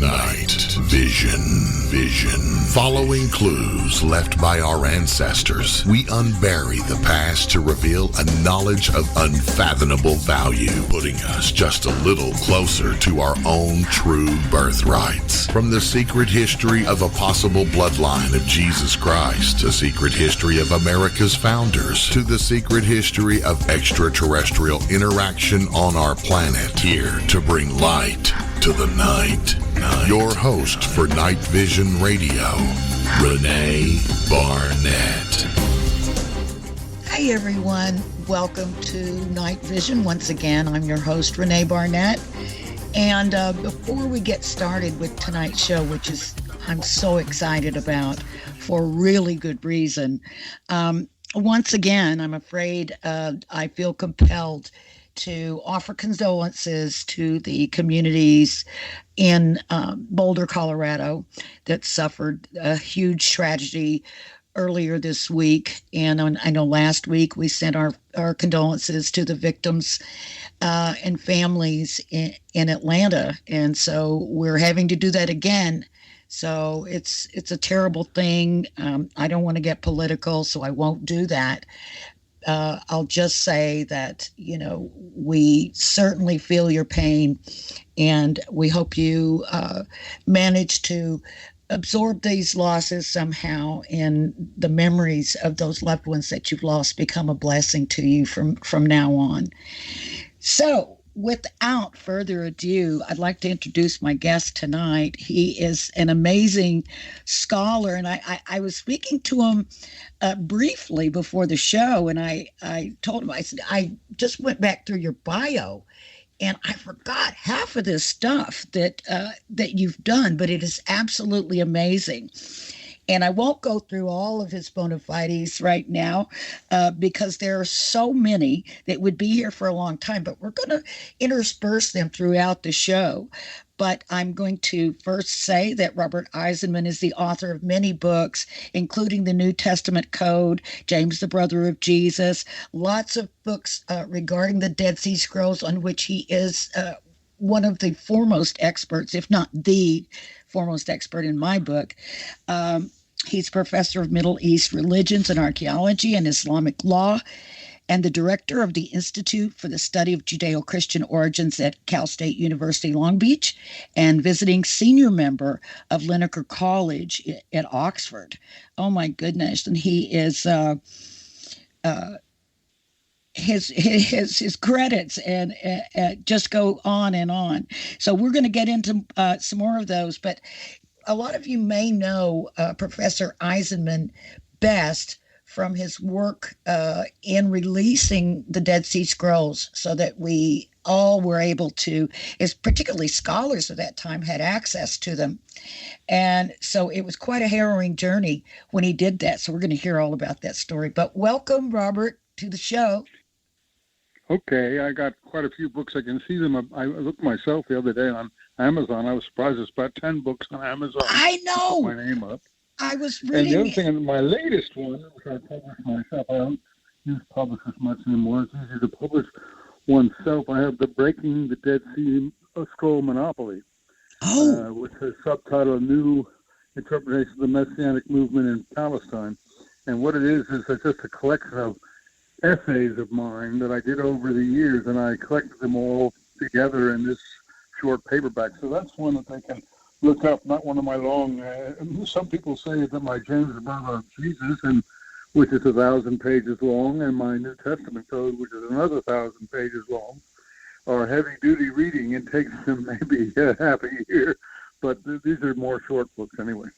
Night Vision. Following clues left by our ancestors, we unbury the past to reveal a knowledge of unfathomable value, putting us just a little closer to our own true birthrights. From the secret history of a possible bloodline of Jesus Christ, the secret history of America's founders, to the secret history of extraterrestrial interaction on our planet, here to bring light to the night. Your host for Night Vision Radio, Renee Barnett. Hi everyone, welcome to Night Vision. Once again, I'm your host, Renee Barnett. And before we get started with tonight's show, which is I'm so excited about for really good reason, once again, I'm afraid I feel compelled to offer condolences to the communities in Boulder, Colorado, that suffered a huge tragedy earlier this week. And I know last week we sent our condolences to the victims and families in Atlanta. And so we're having to do that again. So it's a terrible thing. I don't want to get political, so I won't do that. I'll just say that, we certainly feel your pain, and we hope you manage to absorb these losses somehow, and the memories of those loved ones that you've lost become a blessing to you from now on. So, without further ado, I'd like to introduce my guest tonight. He is an amazing scholar, and I was speaking to him briefly before the show, and I told him, I said, I just went back through your bio, and I forgot half of this stuff that you've done, but it is absolutely amazing. And I won't go through all of his bona fides right now because there are so many that would be here for a long time, but we're going to intersperse them throughout the show. But I'm going to first say that Robert Eisenman is the author of many books, including the New Testament Code, James the Brother of Jesus, lots of books regarding the Dead Sea Scrolls, on which he is one of the foremost experts, if not the foremost expert in my book. He's professor of Middle East religions and archaeology and Islamic law, and the director of the Institute for the Study of Judeo-Christian Origins at Cal State University, Long Beach, and visiting senior member of Linacre College at Oxford. Oh my goodness. And he is his credits and just go on and on. So we're going to get into some more of those, but a lot of you may know Professor Eisenman best from his work in releasing the Dead Sea Scrolls, so that we all were able to, as particularly scholars of that time, had access to them. And so it was quite a harrowing journey when he did that. So we're going to hear all about that story. But welcome, Robert, to the show. Okay, I got quite a few books. I can see them. I looked myself the other day on Amazon. I was surprised there's about 10 books on Amazon. I know. Put my name up. I was reading. And the other thing, my latest one, which I published myself, I don't use publishers much anymore. It's easy to publish oneself. I have the Breaking the Dead Sea Scroll Monopoly, which is subtitled New Interpretation of the Messianic Movement in Palestine. And what it is it's just a collection of essays of mine that I did over the years, and I collected them all together in this short paperback. So that's one that they can look up, not one of my long, some people say that my James the Brother of Jesus, and which is 1,000 pages long, and my New Testament Code, which is another 1,000 pages long, are heavy-duty reading. It takes them maybe half a year, but these are more short books anyway.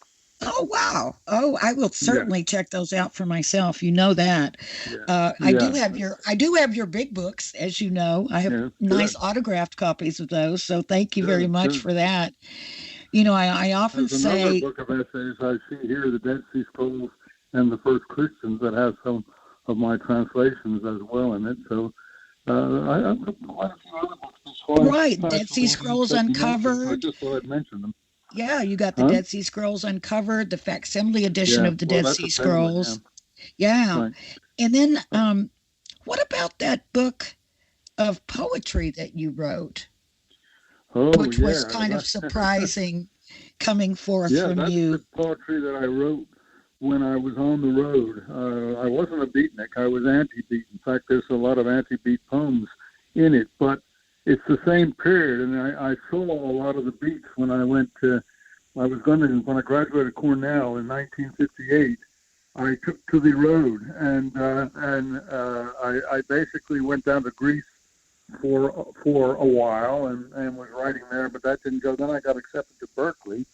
Oh, wow. Oh, I will certainly check those out for myself. You know that. I do have your big books, as you know. I have nice autographed copies of those, so thank you very much for that. I often There's say... another book of essays I see here, The Dead Sea Scrolls and the First Christians, that has some of my translations as well in it. So I have quite a few other books as well. Right, Dead Sea Scrolls Uncovered. I just thought I'd mention them. Yeah, you got the Dead Sea Scrolls Uncovered, the facsimile edition of the Dead Sea Scrolls. Yeah. Right. And then what about that book of poetry that you wrote? Which was kind of surprising. coming forth Yeah, from that's you. the poetry that I wrote when I was on the road. I wasn't a beatnik. I was anti-beat. In fact, there's a lot of anti-beat poems in it, but it's the same period, and I saw a lot of the beats when I when I graduated Cornell in 1958. I took to the road, and I basically went down to Greece for a while and was writing there, but that didn't go. Then I got accepted to Berkeley.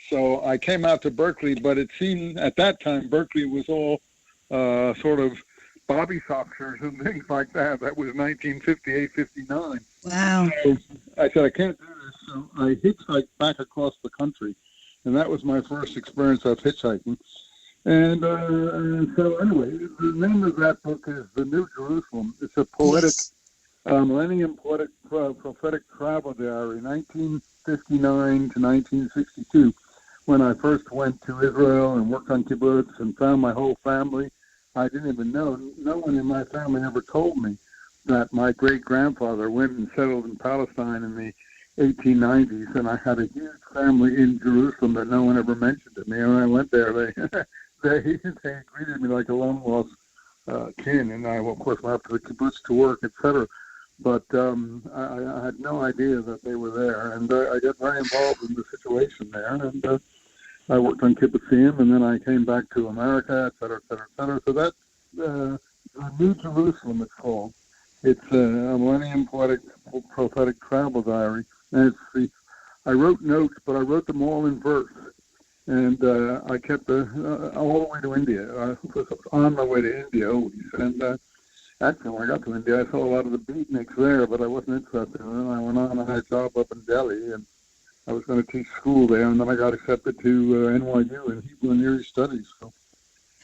So I came out to Berkeley, but it seemed at that time Berkeley was all sort of bobby sockers and things like that. That was 1958, 59. Wow. So I said, I can't do this. So I hitchhiked back across the country, and that was my first experience of hitchhiking. And so anyway, the name of that book is The New Jerusalem. It's a poetic, millennium poetic, prophetic travel diary, 1959 to 1962, when I first went to Israel and worked on kibbutz and found my whole family. I didn't even know. No one in my family ever told me that my great-grandfather went and settled in Palestine in the 1890s, and I had a huge family in Jerusalem that no one ever mentioned to me. And when I went there, they greeted me like a long-lost kin, and I, of course, went up to the kibbutz to work, etc. But I had no idea that they were there, and I got very involved in the situation there, and I worked on kibbutzim, and then I came back to America, et cetera, et cetera, et cetera. So that's the New Jerusalem, it's called. It's a millennium poetic, prophetic travel diary, and I wrote notes, but I wrote them all in verse. And I kept all the way to India. I was on my way to India always. And actually, when I got to India, I saw a lot of the beatniks there, but I wasn't interested in them. I went on, I had a job up in Delhi, and I was going to teach school there, and then I got accepted to NYU in Hebrew and Near East Studies. So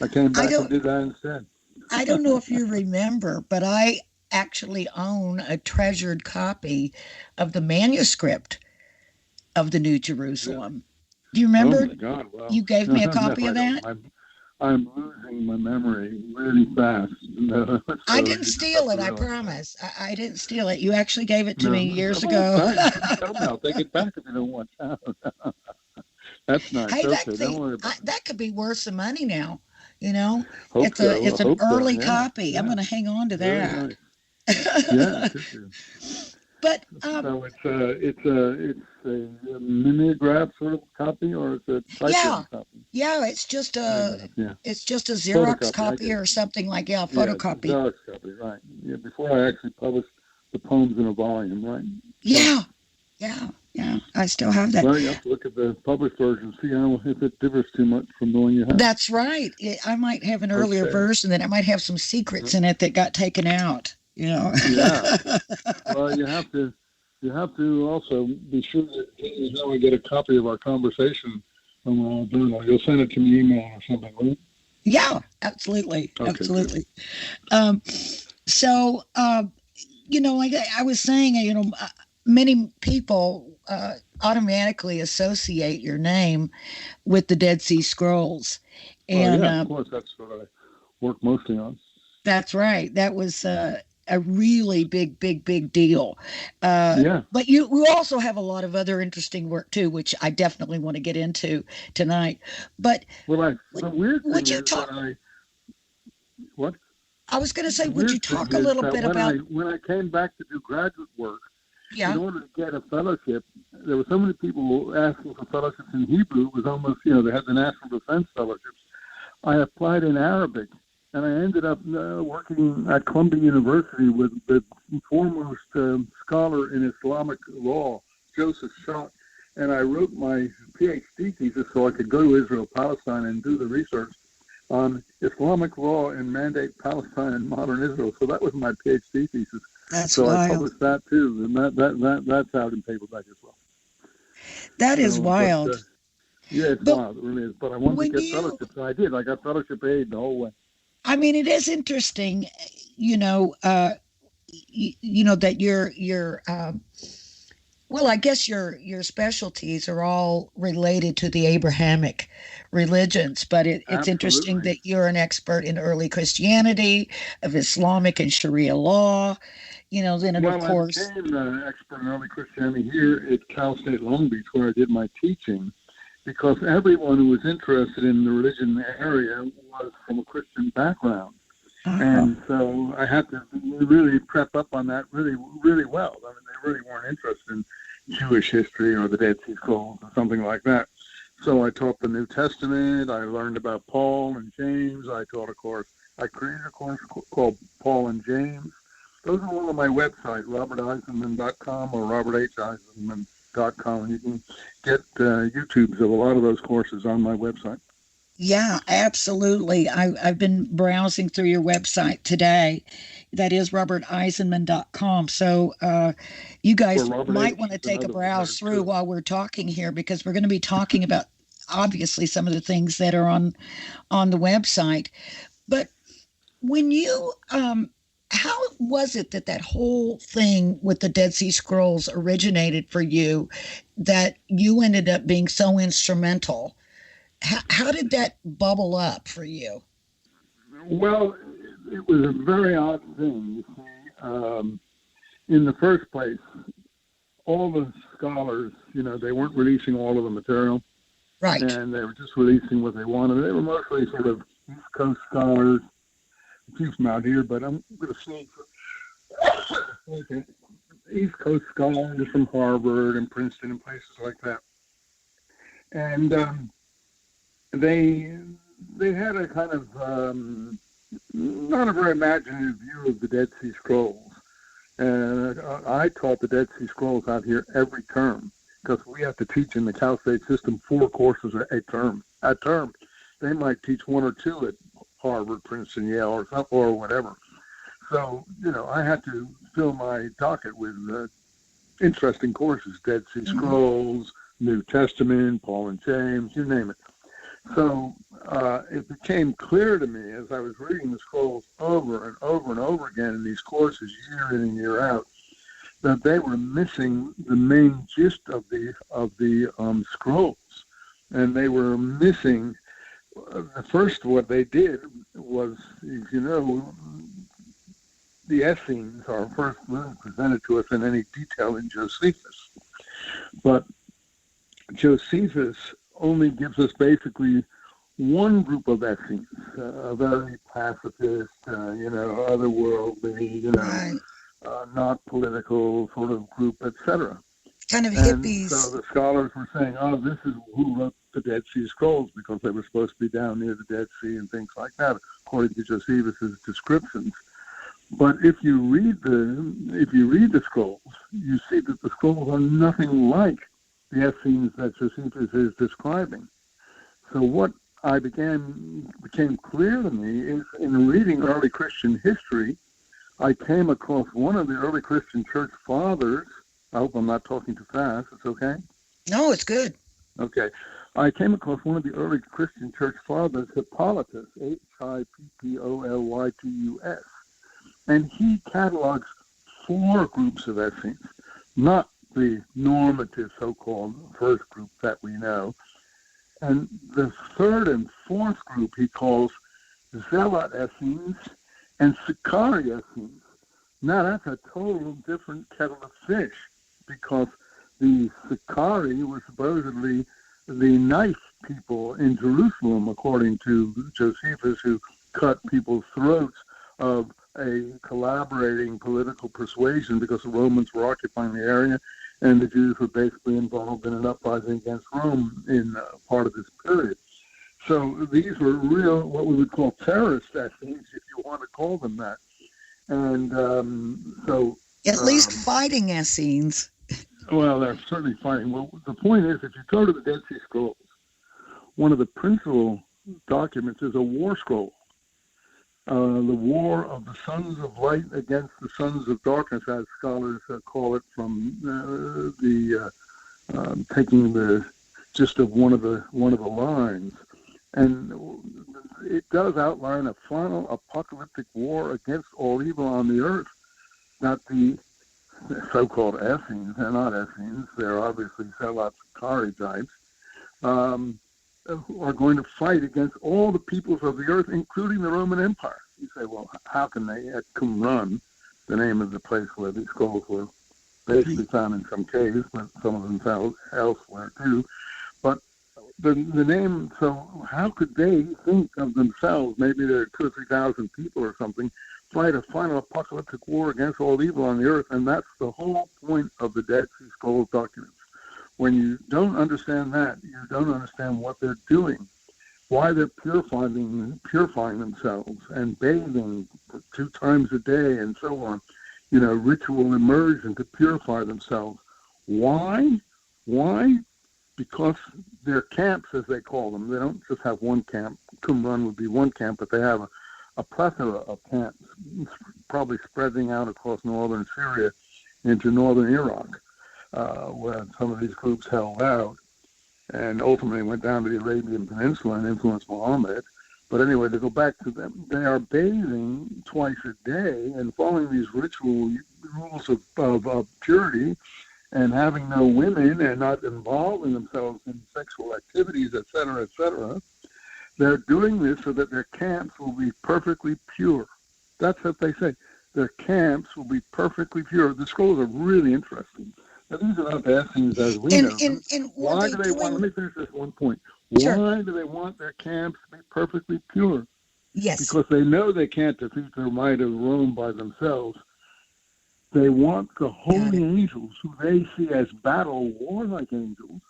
I came back and did that instead. I don't know if you remember, but I actually own a treasured copy of the manuscript of the New Jerusalem. Yeah. Do you remember? Oh my God! Wow. You gave me a copy of that. I'm losing my memory really fast. So I didn't steal it. I promise. I didn't steal it. You actually gave it to me years ago. I'll take it back if you don't want to. That's nice. Hey, okay, don't worry about that could be worth some money now. You know, Hope it's so. it's an early Yeah. copy. Yeah. I'm going to hang on to that. Yeah. But so it's a mimeograph sort of copy, or it's a typewritten copy. Yeah, it's just a Xerox Photocopy, copy or something like photocopy. Xerox copy, right? Yeah, before I actually published the poems in a volume, right? Yeah. I still have that. Well, you have to look at the published version, see if it differs too much from the one you have. That's right. I might have an earlier version that it might have some secrets in it that got taken out. You know. Yeah. Well, you have to also be sure that you know we get a copy of our conversation when we're all done. You'll send it to me email or something, right? Yeah, absolutely, okay, absolutely. So I was saying, many people automatically associate your name with the Dead Sea Scrolls, and of course, that's what I work mostly on. That's right. That was a really big deal. But we also have a lot of other interesting work too, which I definitely want to get into tonight. But the weird thing would you is talk? What? I was going to say, would you talk a little bit about when I came back to do graduate work? Yeah. In order to get a fellowship, there were so many people asking for fellowships in Hebrew. It was almost, they had the National Defense Fellowships. I applied in Arabic, and I ended up working at Columbia University with the foremost scholar in Islamic law, Joseph Schott, and I wrote my PhD thesis so I could go to Israel, Palestine, and do the research on Islamic law and mandate Palestine and modern Israel. So that was my PhD thesis. That's so wild. I published that too, and that's out in paperback as well. That is wild. It's wild. It really is. But I wanted to get fellowship, so I did. I got fellowship aid the whole way. I mean, it is interesting, that your I guess your specialties are all related to the Abrahamic religions, but it's interesting that you're an expert in early Christianity, of Islamic and Sharia law, then of course. I became an expert in early Christianity here at Cal State Long Beach, where I did my teaching. because everyone who was interested in the religion area was from a Christian background. And so I had to really prep up on that really, really well. I mean, they really weren't interested in Jewish history or the Dead Sea Scrolls or something like that. So I taught the New Testament. I learned about Paul and James. I created a course called Paul and James. Those are all on my website, roberteisenman.com or roberteisenman.com. You can get YouTubes of a lot of those courses on my website. Yeah, absolutely. I've been browsing through your website today. That is roberteisenman.com. So you guys might want to take a browse through while we're talking here, because we're going to be talking about, obviously, some of the things that are on the website. But when you, how was it that whole thing with the Dead Sea Scrolls originated for you, that you ended up being so instrumental? How did that bubble up for you? Well, it was a very odd thing. You see, in the first place, all the scholars, they weren't releasing all of the material. Right. And they were just releasing what they wanted. They were mostly sort of East Coast scholars. A few from out here, but I'm going to sneak. Okay. East Coast scholars from Harvard and Princeton and places like that. And they had a kind of not a very imaginative view of the Dead Sea Scrolls. And I taught the Dead Sea Scrolls out here every term, because we have to teach in the Cal State system 4 courses a term. They might teach 1 or 2 at Harvard, Princeton, Yale, or whatever. So, I had to fill my docket with interesting courses, Dead Sea Scrolls, New Testament, Paul and James, you name it. So it became clear to me as I was reading the scrolls over and over and over again in these courses, year in and year out, that they were missing the main gist of the scrolls, and they were missing. First, what they did was, the Essenes are first presented to us in any detail in Josephus, but Josephus only gives us basically one group of Essenes, a very pacifist, otherworldly, right. Not political sort of group, etc. Kind of hippies. And so the scholars were saying, this is who wrote the Dead Sea Scrolls, because they were supposed to be down near the Dead Sea and things like that, according to Josephus's descriptions. But if you read the scrolls, you see that the scrolls are nothing like the Essenes that Josephus is describing. So what became clear to me is, in reading early Christian history, I came across one of the early Christian church fathers. I hope I'm not talking too fast. It's okay? No, it's good. Okay. I came across one of the early Christian church fathers, Hippolytus, Hippollytus, and he catalogs 4 groups of Essenes, not the normative so-called first group that we know. And the 3rd and 4th group he calls Zealot Essenes and Sicarii Essenes. Now that's a total different kettle of fish, because the Sicarii were supposedly the knife people in Jerusalem, according to Josephus, who cut people's throats of a collaborating political persuasion, because the Romans were occupying the area and the Jews were basically involved in an uprising against Rome in part of this period. So these were real, what we would call terrorist Essenes, if you want to call them that. And so... At least fighting Essenes. Well, they're certainly fighting. Well, the point is, if you go to the Dead Sea Scrolls, one of the principal documents is a war scroll. The war of the sons of light against the sons of darkness, as scholars call it, from taking the gist of one of the lines. And it does outline a final apocalyptic war against all evil on the earth. Not the so-called Essenes. They're not Essenes. They're obviously Zealot Sicarii types, who are going to fight against all the peoples of the earth, including the Roman Empire. You say, well, how can they? At Qumran, the name of the place where these scrolls were basically found in some caves, but some of them found elsewhere too. But the name, so how could they think of themselves, maybe there are 2,000 or 3,000 people or something, fight a final apocalyptic war against all evil on the earth? And that's the whole point of the Dead Sea Scrolls documents. When you don't understand that, you don't understand what they're doing, why they're purifying themselves and bathing 2 times a day and so on, ritual immersion to purify themselves. Why? Why? Because their camps, as they call them, they don't just have one camp. Qumran would be one camp, but they have a plethora of camps, probably spreading out across northern Syria into northern Iraq, where some of these groups held out and ultimately went down to the Arabian Peninsula and influenced Muhammad. But anyway, to go back to them, they are bathing twice a day and following these ritual rules of purity and having no women and not involving themselves in sexual activities, et cetera. They're doing this so that their camps will be perfectly pure. That's what they say. Their camps will be perfectly pure. The scrolls are really interesting. Now, these are not bad things as we know. And why do they want, let me finish this one point. Sure. Why do they want their camps to be perfectly pure? Yes. Because they know they can't defeat the might of Rome by themselves. They want the holy angels, who they see as battle warlike angels,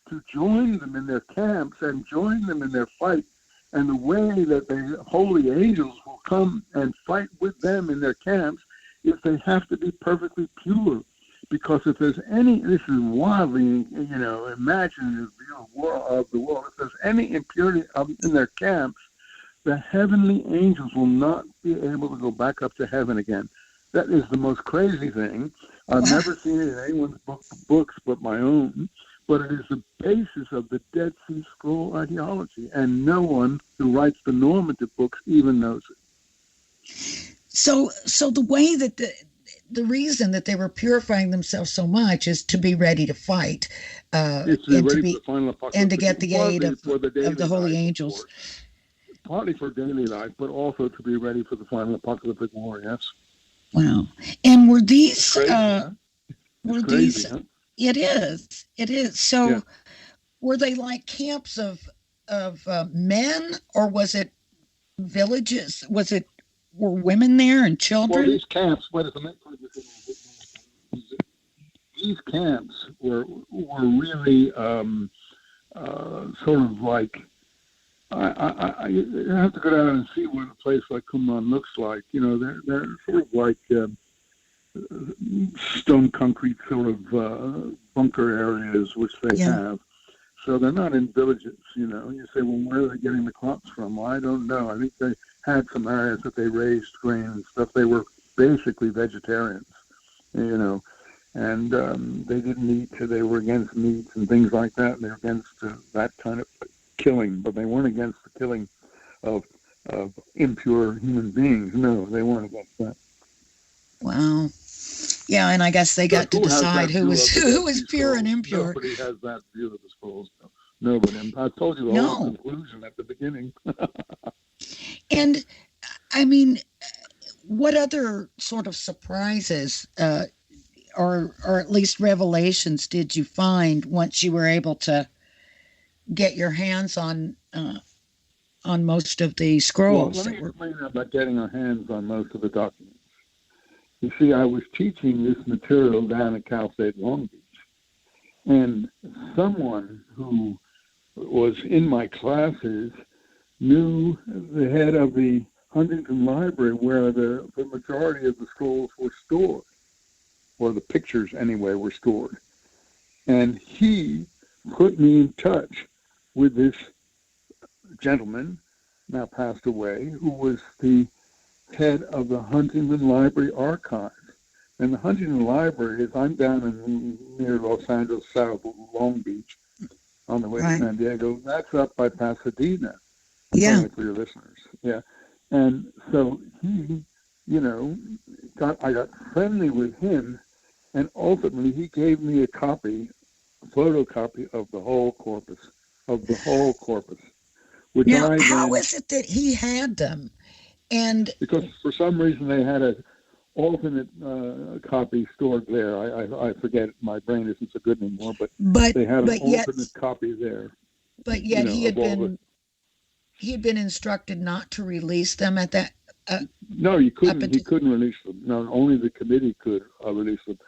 to join them in their camps and join them in their fight. And the way that the holy angels will come and fight with them in their camps is they have to be perfectly pure. Because if there's any, this is wildly, imaginative view of the world, if there's any impurity in their camps, the heavenly angels will not be able to go back up to heaven again. That is the most crazy thing. I've never seen it in anyone's books but my own, but it is the basis of the Dead Sea Scroll ideology, and no one who writes the normative books even knows it. So the way that the reason that they were purifying themselves so much is to be ready to fight, and to get the aid of the holy angels. Partly for daily life, but also to be ready for the final apocalyptic war. Yes. Wow. And were these? Crazy, huh? Were crazy, these? Huh? It is. It is. So, were they like camps of men, or was it villages? Were women there and children? Well, these camps. These camps were really sort of like. I have to go down and see what a place like Qumran looks like. They're sort of like stone concrete sort of bunker areas, which they have. So they're not in villages, You say, well, where are they getting the crops from? Well, I don't know. I think they had some areas that they raised grain and stuff. They were basically vegetarians, and they didn't eat. They were against meat and things like that. And they were against that kind of killing, but they weren't against the killing of impure human beings. No, they weren't against that. Wow. Yeah, and I guess they got to decide who was pure and impure. Nobody has that view of the scrolls. Nobody. And I told you the whole conclusion at the beginning. And, I mean, what other sort of surprises or at least revelations did you find once you were able to get your hands on most of the scrolls? Well, let me explain about getting our hands on most of the documents. You see, I was teaching this material down at Cal State Long Beach, and someone who was in my classes knew the head of the Huntington Library where the majority of the scrolls were stored, or the pictures anyway were stored. And he put me in touch with this gentleman, now passed away, who was the head of the Huntington Library Archive. And the Huntington Library is, I'm down near Los Angeles, South Long Beach, on the way to San Diego. That's up by Pasadena. Yeah. For your listeners. Yeah. And so he, I got friendly with him, and ultimately he gave me a photocopy of the whole corpus. Which now, how is it that he had them? And because for some reason they had an alternate copy stored there. I forget. My brain isn't so good anymore, but they had an alternate copy there. But yet of all the. he had been instructed not to release them at that. No, he couldn't release them. No, only the committee could release them,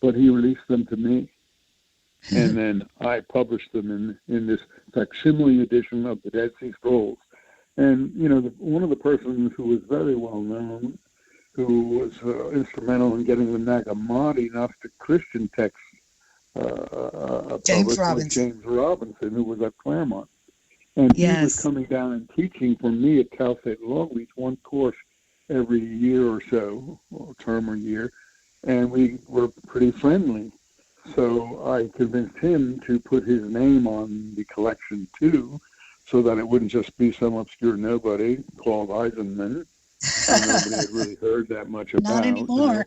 but he released them to me, and then I published them in this facsimile edition of the Dead Sea Scrolls. And one of the persons who was very well known, who was instrumental in getting the Nag Hammadi Gnostic Christian text James published, Robinson. was James Robinson, who was at Claremont. And he was coming down and teaching for me at Cal State Long Beach one course every year or so, or term or year, and we were pretty friendly. So I convinced him to put his name on the collection too, so that it wouldn't just be some obscure nobody called Eisenman. Nobody had really heard that much about. Not anymore.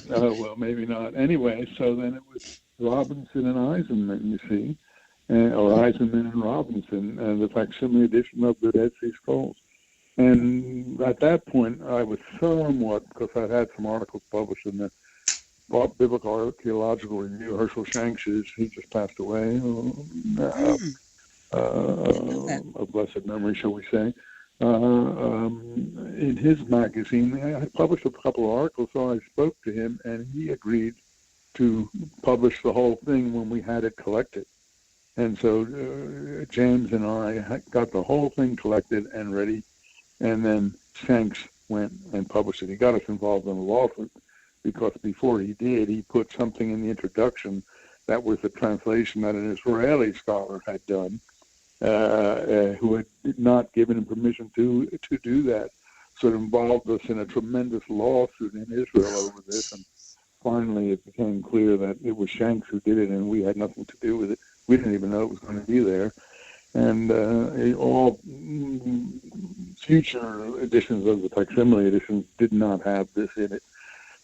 Well, maybe not. Anyway, so then it was Robinson and Eisenman, you see. Or Eisenman and Robinson, the facsimile edition of the Dead Sea Scrolls. And at that point, I was somewhat, because I'd had some articles published in the Biblical Archaeological Review. Herschel Shanks, he just passed away, of blessed memory, shall we say. In his magazine, I published a couple of articles, so I spoke to him, and he agreed to publish the whole thing when we had it collected. And so James and I got the whole thing collected and ready, and then Shanks went and published it. He got us involved in a lawsuit because before he did, he put something in the introduction that was a translation that an Israeli scholar had done, who had not given him permission to do that. So it involved us in a tremendous lawsuit in Israel over this, and finally it became clear that it was Shanks who did it, and we had nothing to do with it. We didn't even know it was going to be there. And all future editions of the facsimile editions did not have this in it.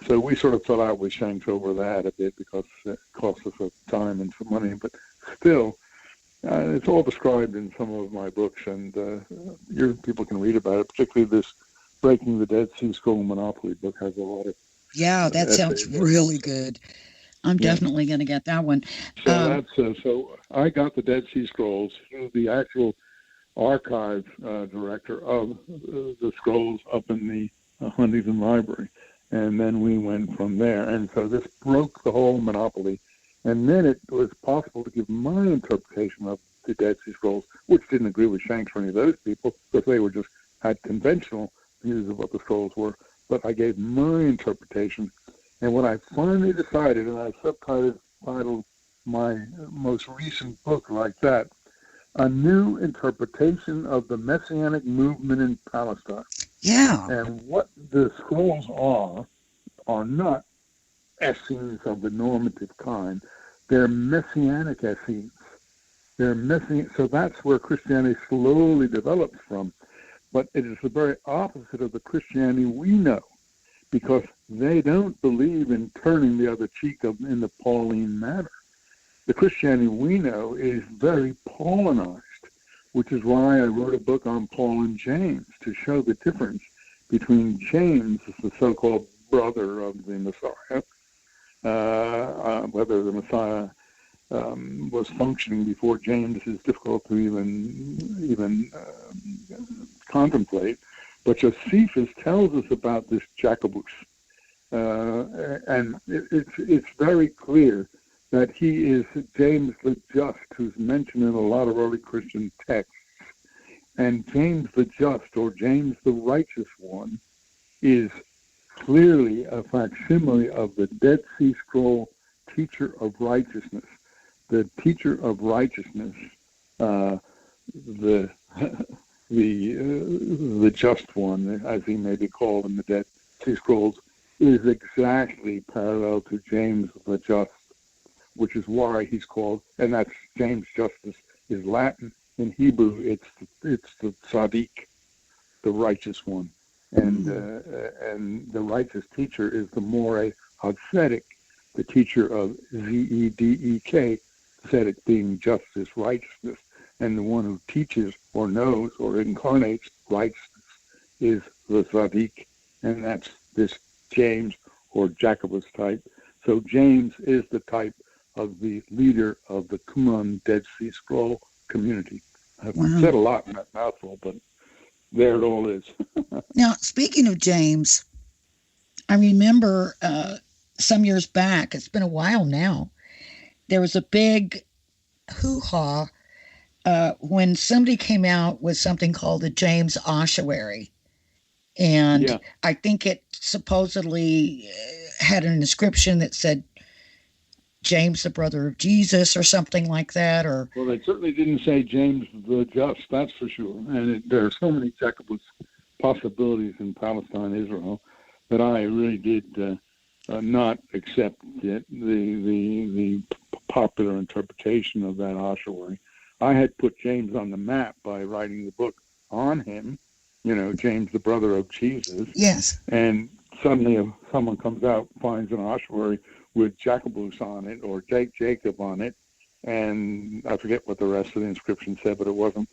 So we sort of fell out with Shanks over that a bit because it cost us some time and some money. But still, it's all described in some of my books, and your people can read about it, particularly this Breaking the Dead Sea Scroll Monopoly book has a lot of. Yeah, that sounds really good. I'm definitely going to get that one. So I got the Dead Sea Scrolls through the actual archive director of the scrolls up in the Huntington Library, and then we went from there. And so this broke the whole monopoly, and then it was possible to give my interpretation of the Dead Sea Scrolls, which didn't agree with Shanks or any of those people, because they were just had conventional views of what the scrolls were. But I gave my interpretation. And when I finally decided, and I subtitled my most recent book like that, A New Interpretation of the Messianic Movement in Palestine. Yeah. And what the scrolls are not Essenes of the normative kind. They're Messianic Essenes. They're Messianic. So that's where Christianity slowly develops from. But it is the very opposite of the Christianity we know, because they don't believe in turning the other cheek in the Pauline manner. The Christianity we know is very Paulinized, which is why I wrote a book on Paul and James, to show the difference between James, the so-called brother of the Messiah, whether the Messiah was functioning before James is difficult to even contemplate. But Josephus tells us about this Jacobus, and it's very clear that he is James the Just, who's mentioned in a lot of early Christian texts. And James the Just, or James the Righteous One, is clearly a facsimile of the Dead Sea Scroll teacher of righteousness. The teacher of righteousness, the Just One, as he may be called in the Dead Sea Scrolls, is exactly parallel to James the Just, which is why he's called, and that's James Justus is Latin. In Hebrew, it's the Tzaddik, the righteous one, and the righteous teacher is the More Tzedek, the teacher of Zedek, Tzedek being justice, righteousness, and the one who teaches or knows or incarnates righteousness is the Tzaddik, and that's this James or Jacobus type. So James is the type of the leader of the Qumran Dead Sea Scroll community. I've Wow. said a lot in that mouthful, but there it all is. Now, speaking of James, I remember some years back, it's been a while now, there was a big hoo-ha when somebody came out with something called the James Ossuary. And Yeah. I think it supposedly had an inscription that said James, the brother of Jesus, or something like that. Or Well, they certainly didn't say James the Just, that's for sure. And there are so many Jacobus possibilities in Palestine, Israel, that I really did not accept the popular interpretation of that ossuary. I had put James on the map by writing the book on him, James, the brother of Jesus. yes, And suddenly someone comes out, finds an ossuary with Jacobus on it or Jacob on it, and I forget what the rest of the inscription said, but it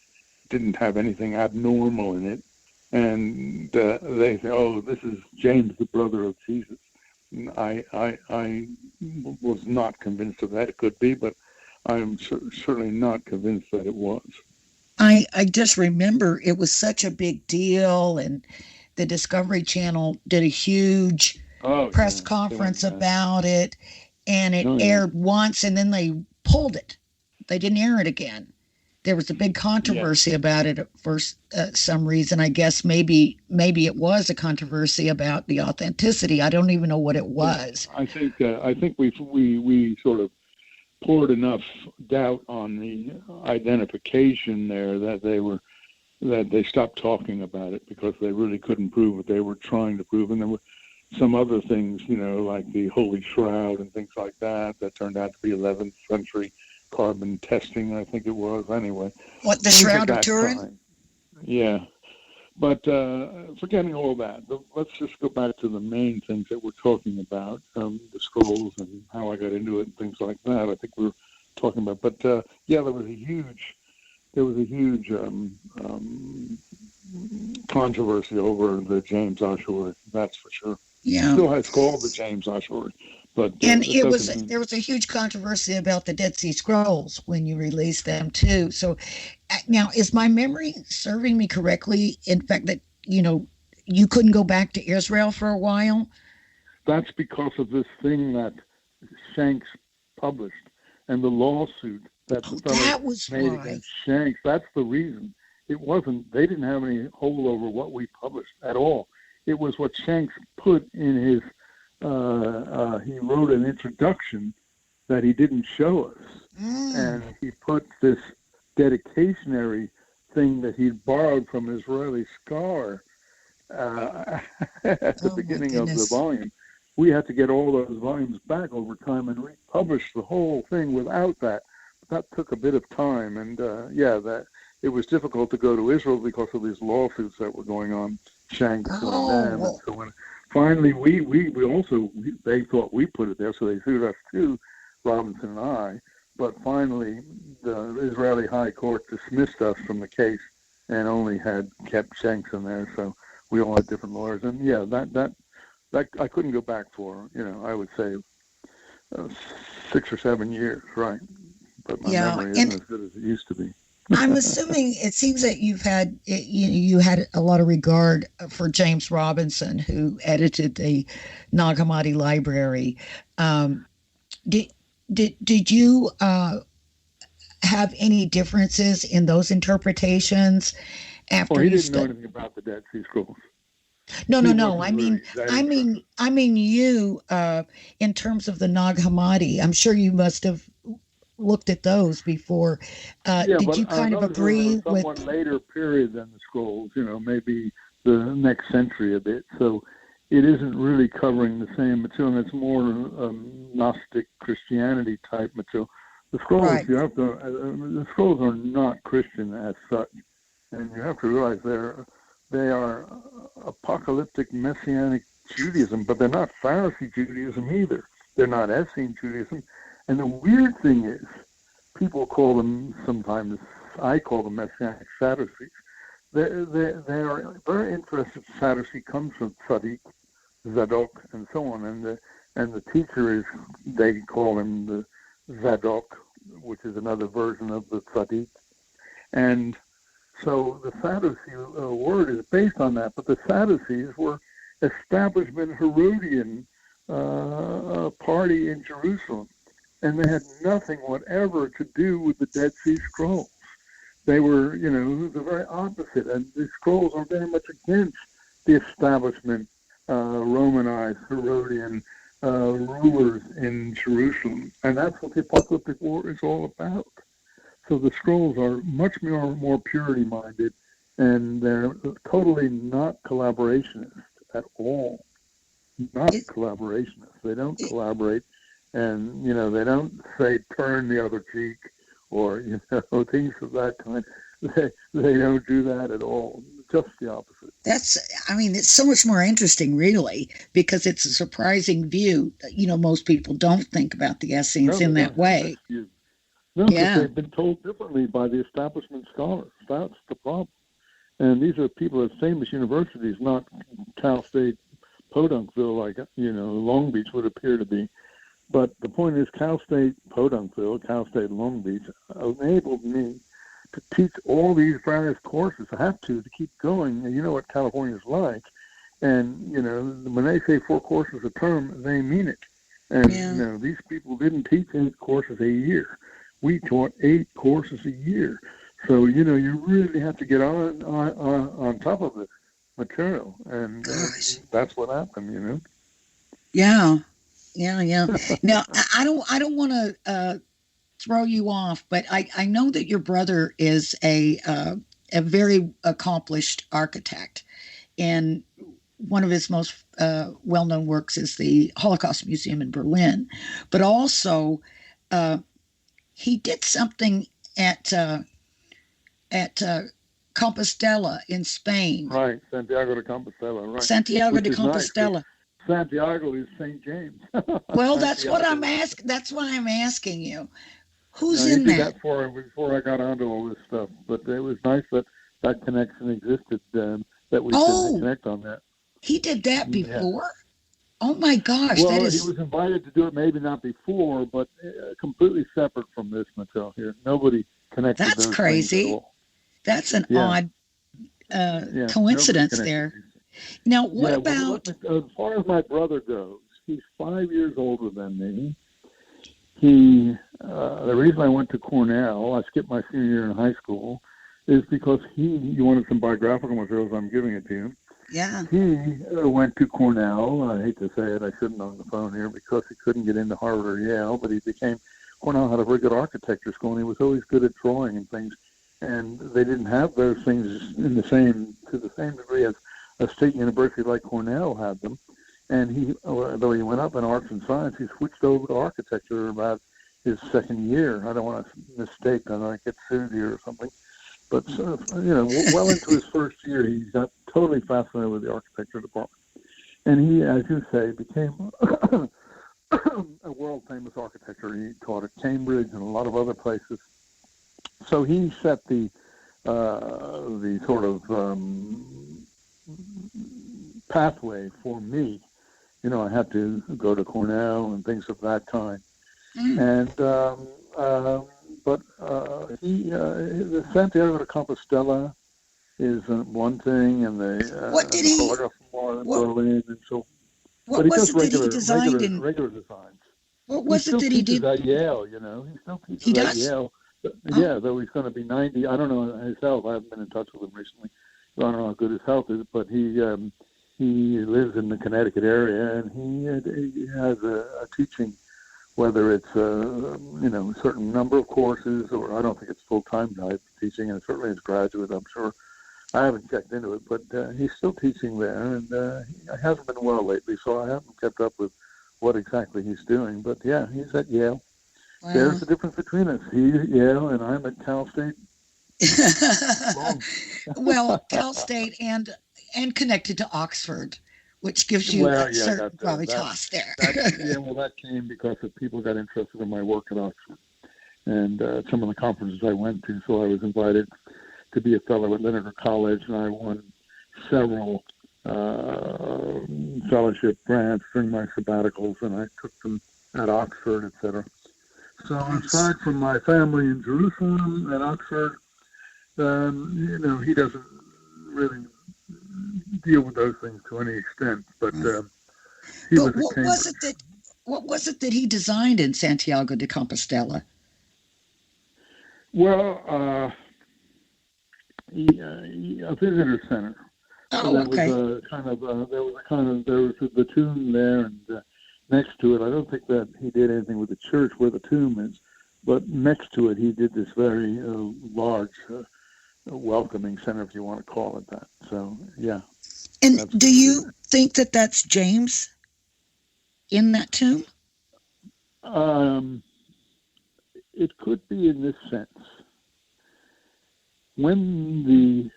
didn't have anything abnormal in it. And they say, "Oh, this is James, the brother of Jesus." I was not convinced of that. It could be, but I'm certainly not convinced that it was. I just remember it was such a big deal, and the Discovery Channel did a huge press conference about it, and it aired once, and then they pulled it. They didn't air it again. There was a big controversy about it for some reason. I guess maybe it was a controversy about the authenticity. I don't even know what it was. I think we sort of poured enough doubt on the identification there that they stopped talking about it because they really couldn't prove what they were trying to prove. And there were some other things, like the Holy Shroud and things like that turned out to be 11th century carbon testing, I think it was, anyway. What, the Shroud of Turin? Yeah. But forgetting all that, let's just go back to the main things that we're talking about, the scrolls and how I got into it and things like that. I think we were talking about. But, there was a huge controversy over the James Ossuary, that's for sure. Yeah. Still has called the James Ossuary. But, and there was a huge controversy about the Dead Sea Scrolls when you released them too. So now, is my memory serving me correctly? In fact, that you couldn't go back to Israel for a while. That's because of this thing that Shanks published and the lawsuit that was made against Shanks. That's the reason. It wasn't. They didn't have any hold over what we published at all. It was what Shanks put in his. He wrote an introduction that he didn't show us, and he put this dedicationary thing that he'd borrowed from an Israeli scholar at the beginning of the volume. We had to get all those volumes back over time and republish the whole thing without that. That took a bit of time, and that it was difficult to go to Israel because of these lawsuits that were going on, Shanks and them, and so on. Finally, they thought we put it there, so they sued us too, Robinson and I. But finally, the Israeli High Court dismissed us from the case and only had kept Shanks in there. So we all had different lawyers, and that I couldn't go back for, I would say 6 or 7 years, right? But my memory isn't as good as it used to be. I'm assuming it seems that you had a lot of regard for James Robinson, who edited the Nag Hammadi library. Did you have any differences in those interpretations after he didn't know anything about the Dead Sea Scrolls. No. I mean, you in terms of the Nag Hammadi. I'm sure you must have looked at those before. Did you kind of agree with somewhat later period than the scrolls? Maybe the next century a bit. So it isn't really covering the same material. It's more Gnostic Christianity type material. The scrolls, right. The scrolls are not Christian as such, and you have to realize they are apocalyptic Messianic Judaism, but they're not Pharisee Judaism either. They're not Essene Judaism. And the weird thing is, people call them sometimes, I call them Messianic Sadducees. They are very interested. Sadducee comes from Tzaddik, Zadok, and so on. And the teacher is, they call him the Zadok, which is another version of the Tzaddik. And so the Sadducee word is based on that, but the Sadducees were establishment Herodian party in Jerusalem, and they had nothing whatever to do with the Dead Sea Scrolls. They were, the very opposite, and the scrolls are very much against the establishment Romanized Herodian rulers in Jerusalem, and that's what the apocalyptic war is all about. So the scrolls are much more purity-minded, and they're totally not collaborationists at all. Not collaborationists. They don't collaborate, and they don't say turn the other cheek or things of that kind. They don't do that at all. Just the opposite. It's so much more interesting, really, because it's a surprising view. Most people don't think about the Essenes in that way. No, because they've been told differently by the establishment scholars. That's the problem. And these are people at famous universities, not Cal State Podunkville, like Long Beach would appear to be. But the point is, Cal State Podunkville, Cal State Long Beach, enabled me to teach all these various courses. I have to keep going. And you know what California's like. And, when they say 4 courses a term, they mean it. And, these people didn't teach 8 courses a year. We taught 8 courses a year. So, you really have to get on top of this material. And that's what happened, Yeah. Now, I don't want to throw you off, but I know that your brother is a very accomplished architect, and one of his most well-known works is the Holocaust Museum in Berlin. But also, he did something at Compostela in Spain. Right, Santiago de Compostela. Right, Santiago de Compostela. Nice. Santiago is St. James. Well, that's what I'm asking. That's what I'm asking you. Who's in that? that? Before I got onto all this stuff, but it was nice that connection existed. That we could connect on that. He did that before. Yeah. Oh my gosh! Well, he was invited to do it, maybe not before, but completely separate from this material here. Nobody connected. That's those crazy. things at all. That's an odd coincidence there. Now, what about... As far as my brother goes, he's 5 years older than me. The reason I went to Cornell, I skipped my senior year in high school, is because you wanted some biographical materials, I'm giving it to you. Yeah. He went to Cornell. I hate to say it, I shouldn't on the phone here, because he couldn't get into Harvard or Yale, but Cornell had a very good architecture school, and he was always good at drawing and things. And they didn't have those things to the same degree as a state university like Cornell had them. And he, though he went up in arts and science, he switched over to architecture about his second year. I don't want to mistake, I don't get sued here or something. But, well into his first year, he got totally fascinated with the architecture department. And he, as you say, became a world-famous architecture. He taught at Cambridge and a lot of other places. So he set the sort of pathway for me. I had to go to Cornell and things of that kind. And the Santiago de Compostela is one thing, and the Holocaust Berlin and so. What was it that he designed regular designs? What was it that he did at Yale? He still teaches at Yale. But, yeah, though he's going to be 90. I don't know his health. I haven't been in touch with him recently. I don't know how good his health is, but he lives in the Connecticut area, and he has a teaching, whether it's a certain number of courses, or I don't think it's full-time type teaching, and certainly it's graduate, I'm sure. I haven't checked into it, but he's still teaching there, and he hasn't been well lately, so I haven't kept up with what exactly he's doing. But yeah, he's at Yale. Wow. There's the difference between us. He's at Yale, and I'm at Cal State. Well, Cal State and connected to Oxford, which gives you a certain gravitas there. That came because people got interested in my work at Oxford, and some of the conferences I went to. So I was invited to be a fellow at Linacre College, and I won several fellowship grants during my sabbaticals, and I took them at Oxford, etc. So aside from my family in Jerusalem and Oxford, He doesn't really deal with those things to any extent, but he But was at Cambridge. what was it that he designed in Santiago de Compostela? Well, a visitor center. Oh, okay. There was the tomb there, and next to it, I don't think that he did anything with the church where the tomb is, but next to it, he did this very large welcoming center, if you want to call it that. So, yeah. And do you think that that's James in that tomb? It could be in this sense. When the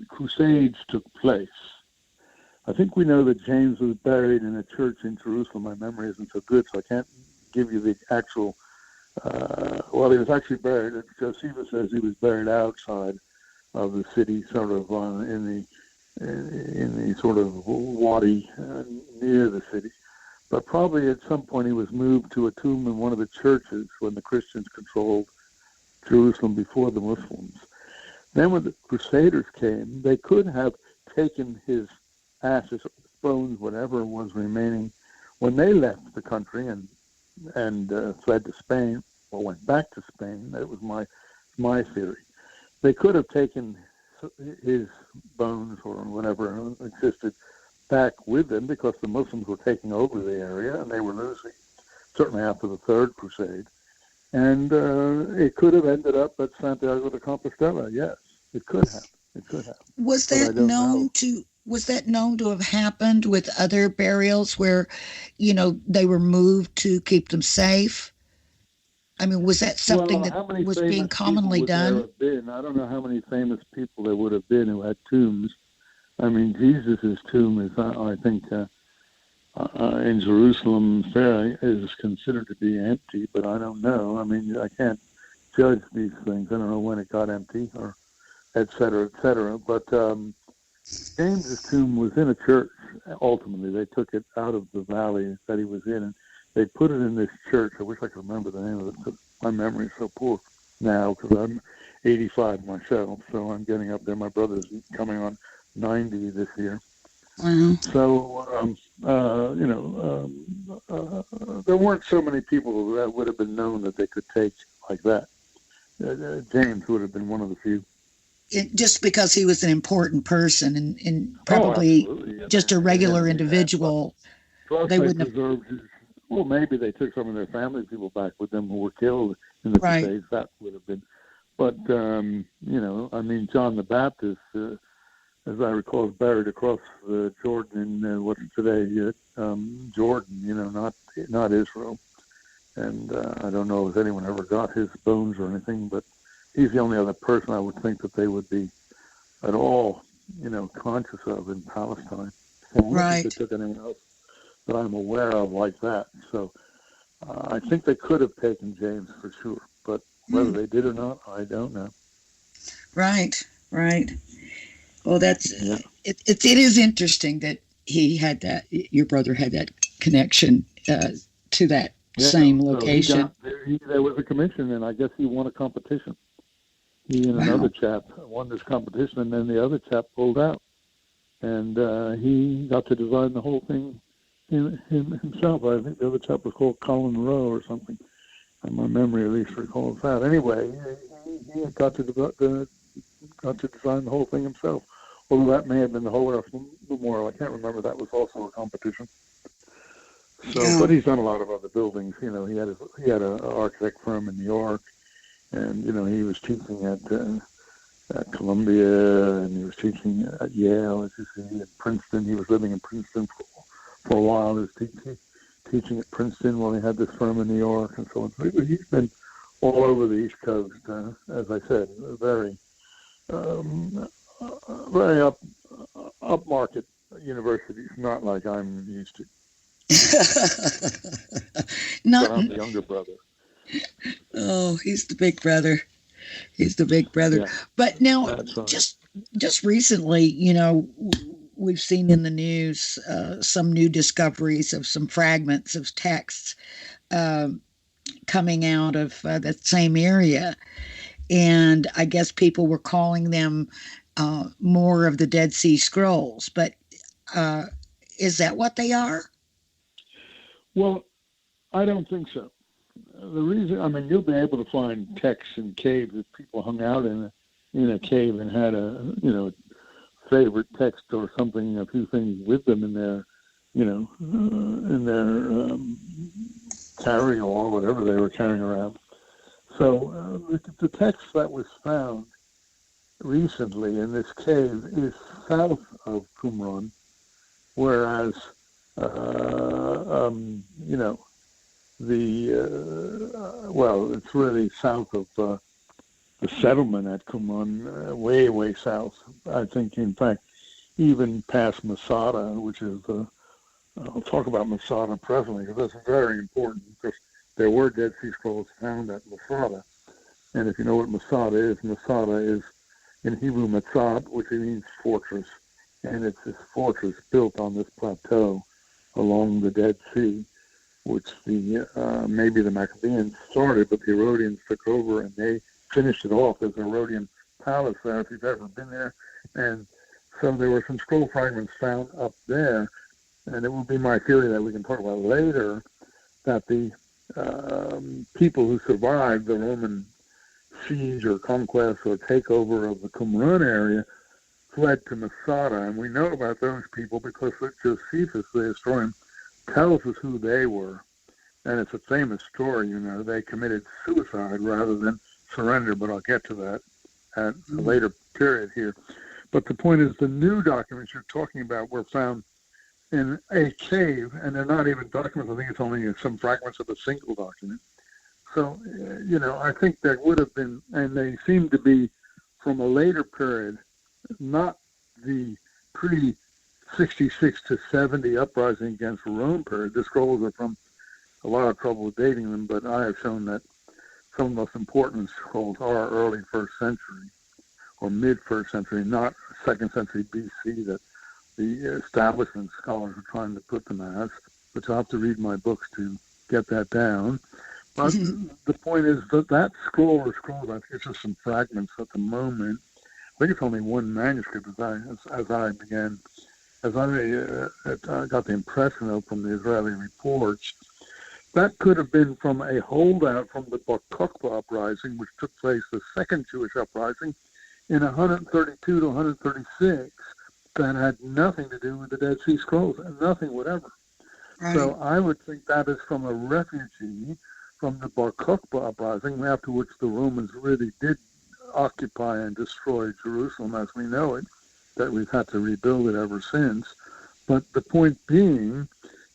Crusades took place, I think we know that James was buried in a church in Jerusalem. My memory isn't so good, so I can't give you the actual. He was actually buried. Josephus says he was buried outside of the city, sort of in the sort of wadi near the city. But probably at some point he was moved to a tomb in one of the churches when the Christians controlled Jerusalem before the Muslims. Then when the Crusaders came, they could have taken his ashes, bones, whatever was remaining, when they left the country and fled to Spain, or went back to Spain. That was my theory. They could have taken his bones or whatever existed back with them, because the Muslims were taking over the area and they were losing, certainly after the Third Crusade. And it could have ended up at Santiago de Compostela. Yes, it could have. Was that known to have happened with other burials where, they were moved to keep them safe? I mean, was that something that was being commonly done? I don't know how many famous people there would have been who had tombs. I mean, Jesus' tomb is, I think, in Jerusalem Fair is considered to be empty, but I don't know. I mean, I can't judge these things. I don't know when it got empty, or et cetera, et cetera. But James's tomb was in a church. Ultimately, they took it out of the valley that he was in, and they put it in this church. I wish I could remember the name of it, because my memory is so poor now, because I'm 85 myself, so I'm getting up there. My brother's coming on 90 this year. So, there weren't so many people that would have been known that they could take like that. James would have been one of the few. Just because he was an important person and probably just a regular individual, they wouldn't have. Well, maybe they took some of their family people back with them who were killed in the Crusades. That would have been. But, John the Baptist, as I recall, is buried across the Jordan in what's today Jordan, not Israel. And I don't know if anyone ever got his bones or anything, but he's the only other person I would think that they would be at all, conscious of in Palestine. So I don't think they took anyone else that I'm aware of like that. So I think they could have taken James for sure, but whether they did or not, I don't know. Right. Well, it is interesting that he had that, your brother had that connection to that same location. There was a commission, and I guess he won a competition. He and another chap won this competition, and then the other chap pulled out. And he got to design the whole thing himself. I think the other chap was called Colin Rowe or something. And my memory at least recalls that. Anyway, he got to design the whole thing himself. Although that may have been the whole Earth Memorial. I can't remember. That was also a competition. So, but he's done a lot of other buildings. He had an architect firm in New York, and he was teaching at Columbia, and he was teaching at Yale, as you see, at Princeton. He was living in Princeton for a while. He was teaching at Princeton while he had this firm in New York, and so on. So he's been all over the East Coast, as I said, very upmarket universities, not like I'm used to. But I'm the younger brother. Oh, he's the big brother. Yeah. But now, just recently, we've seen in the news some new discoveries of some fragments of texts coming out of that same area. and I guess people were calling them more of the Dead Sea Scrolls. But is that what they are? Well, I don't think so. The reason, I mean, you'll be able to find texts in caves that people hung out in a cave and had a favorite text or something, a few things with them in their carry-all, whatever they were carrying around. So the text that was found recently in this cave is south of Qumran, whereas it's really south of the settlement at Qumran, way, way south. I think, in fact, even past Masada, which is I'll talk about Masada presently, because that's very important, because there were Dead Sea Scrolls found at Masada. And if you know what Masada is in Hebrew Matzad, which means fortress. And it's this fortress built on this plateau along the Dead Sea, which maybe the Maccabeans started, but the Herodians took over and they finished it off. There's a Herodian palace there, if you've ever been there. And so there were some scroll fragments found up there. And it will be my theory that we can talk about later, that the people who survived the Roman siege or conquest or takeover of the Qumran area fled to Masada. And we know about those people because Josephus, the historian, tells us who they were. And it's a famous story, they committed suicide rather than surrender, but I'll get to that at a later period here. But the point is, the new documents you're talking about were found in a cave, and they're not even documents. I think it's only some fragments of a single document. So, I think there would have been, and they seem to be from a later period, not the pre-66 to 70 uprising against Rome period. The scrolls are from a lot of trouble with dating them, but I have shown that some of the most important scrolls are early 1st century or mid-1st century, not 2nd century BC that the establishment scholars are trying to put them as, but you'll have to read my books to get that down. But the point is that scroll or scrolls, I think it's just some fragments at the moment. I think it's only one manuscript as I got the impression from the Israeli reports. That could have been from a holdout from the Bar Kokhba uprising, which took place, the second Jewish uprising, in 132 to 136, that had nothing to do with the Dead Sea Scrolls, nothing whatever. Right. So I would think that is from a refugee from the Bar Kokhba uprising, after which the Romans really did occupy and destroy Jerusalem as we know it, that we've had to rebuild it ever since. But the point being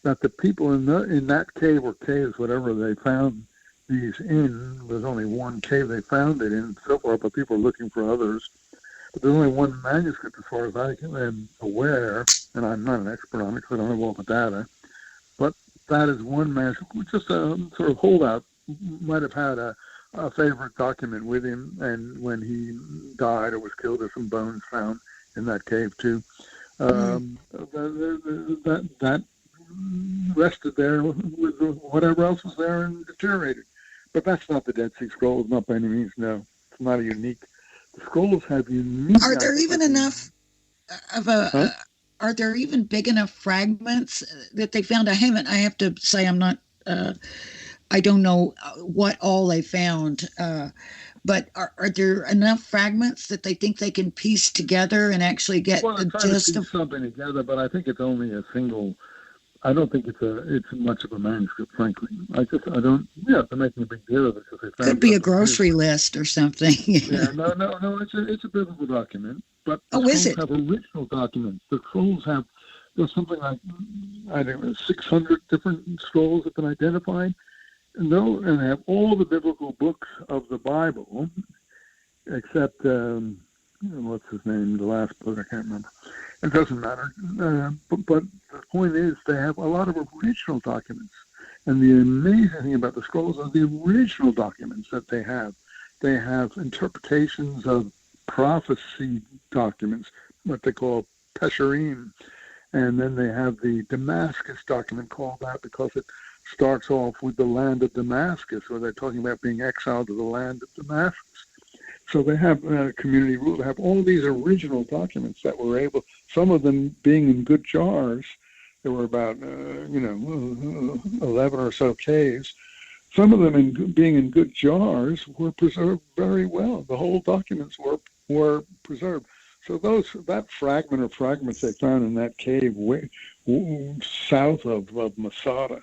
that the people in that cave or caves, whatever they found these in, there's only one cave they found it in so far, but people are looking for others. But there's only one manuscript as far as I am aware, and I'm not an expert on it because I don't have all the data, but that is one manuscript, just a sort of holdout, might have had a favorite document with him, and when he died or was killed, there's some bones found in that cave too. That rested there with whatever else was there and deteriorated. But that's not the Dead Sea Scrolls, not by any means, no. It's not a unique. The scrolls have unique. Are there even enough of are there even big enough fragments that they found? I have to say I'm not, I don't know what all they found, but are there enough fragments that they think they can piece together and actually get the gist of something together? But I think it's only a single. I don't think it's much of a manuscript, frankly. They're making a big deal of it because they found. Could be a grocery list or something. No. It's a biblical document, but the scrolls have original documents. The scrolls there's something like 600 different scrolls have been identified. And they have all the biblical books of the Bible, except what's his name? The last book I can't remember. It doesn't matter. But the point is, they have a lot of original documents. And the amazing thing about the scrolls are the original documents that they have. They have interpretations of prophecy documents, what they call Pesharim. And then they have the Damascus document called that because it starts off with the land of Damascus, where they're talking about being exiled to the land of Damascus. So they have community rule. They have all these original documents that were able, some of them being in good jars. There were about, 11 or so caves. Some of them being in good jars were preserved very well. The whole documents were preserved. So that fragment or fragments they found in that cave south of Masada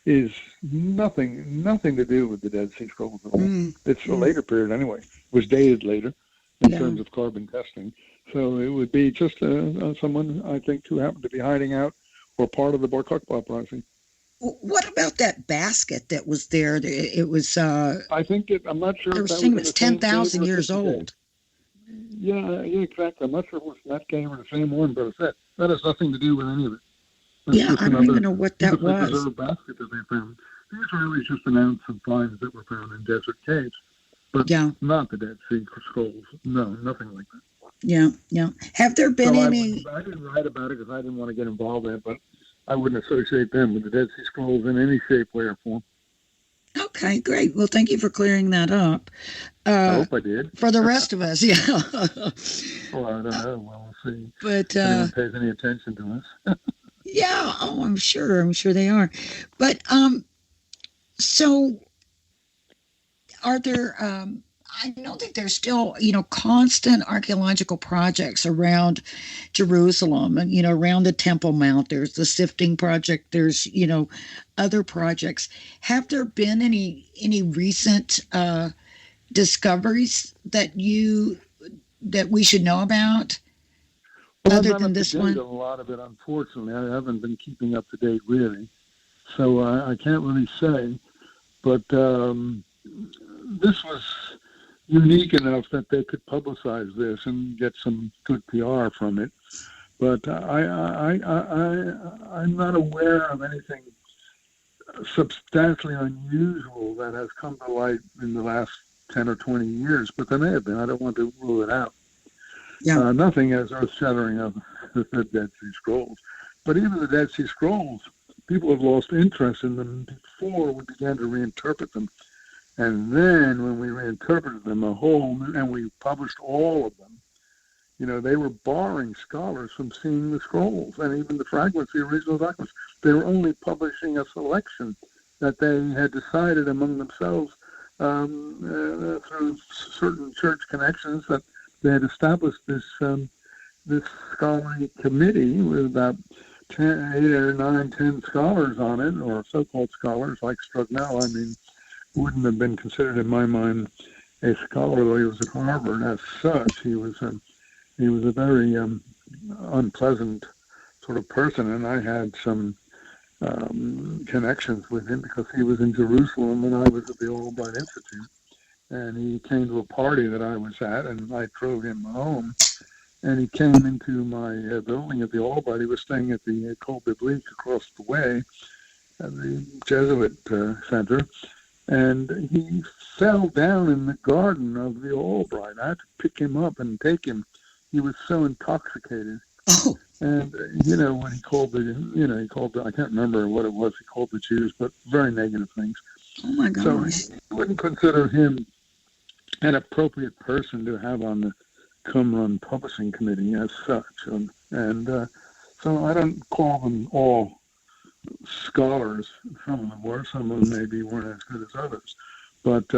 is nothing to do with the Dead Sea Scrolls at all. It's a later period anyway. It was dated later in terms of carbon testing. So it would be just someone, I think, who happened to be hiding out or part of the Bar Kokhba uprising. What about that basket that was there? It was. I think I'm not sure. They were saying it's 10,000 years old. Yeah, exactly. I'm not sure if it was that cave or the same one, but that has nothing to do with any of it. That's I don't even know what that was. Preserved basket that they found. These are really just an ounce of finds that were found in desert caves, but not the Dead Sea Scrolls. No, nothing like that. Yeah. Have there been any? I didn't write about it because I didn't want to get involved in it, but I wouldn't associate them with the Dead Sea Scrolls in any shape, way, or form. Okay, great. Well, thank you for clearing that up. I hope I did. For the rest of us, yeah. Well, I don't know. Well, we'll see. But anyone pays any attention to us? Yeah. Oh, I'm sure they are. But so are there? I know that there's still, constant archaeological projects around Jerusalem and, around the Temple Mount. There's the Sifting Project. There's, other projects. Have there been any recent discoveries that we should know about? Well, other than this one? A lot of it, unfortunately. I haven't been keeping up to date, really. So I can't really say. But this was unique enough that they could publicize this and get some good PR from it. But I'm not aware of anything substantially unusual that has come to light in the last 10 or 20 years, but there may have been. I don't want to rule it out. Yeah. Nothing as earth-shattering of the Dead Sea Scrolls. But even the Dead Sea Scrolls, people have lost interest in them before we began to reinterpret them. And then when we reinterpreted them and we published all of them, they were barring scholars from seeing the scrolls and even the fragments, the original documents. They were only publishing a selection that they had decided among themselves through certain church connections that they had established this scholarly committee with about 8 or 9, 10 scholars on it, or so-called scholars like Strugnell. I mean, wouldn't have been considered in my mind a scholar, though he was at Harvard. As such, he was a very unpleasant sort of person, and I had some connections with him because he was in Jerusalem and I was at the Albright Institute, and he came to a party that I was at, and I drove him home, and he came into my building at the Albright. He was staying at the École Biblique across the way at the Jesuit Center. And he fell down in the garden of the Albright. I had to pick him up and take him. He was so intoxicated. Oh. And, when he called I can't remember what it was he called the Jews, but very negative things. Oh, my gosh. So I wouldn't consider him an appropriate person to have on the Qumran Publishing Committee as such. So I don't call them all scholars. Some of them were, some of them maybe weren't as good as others. But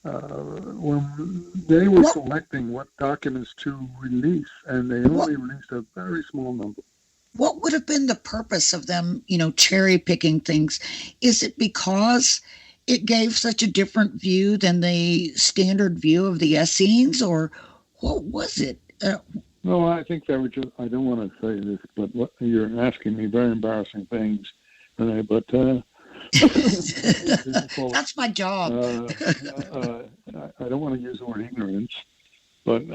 when they were selecting what documents to release, and they only released a very small number. What would have been the purpose of them, cherry picking things? Is it because it gave such a different view than the standard view of the Essenes, or what was it? No, I think they were just, I don't want to say this, but you're asking me very embarrassing things, Renee, but that's my job. I don't want to use the word ignorance, but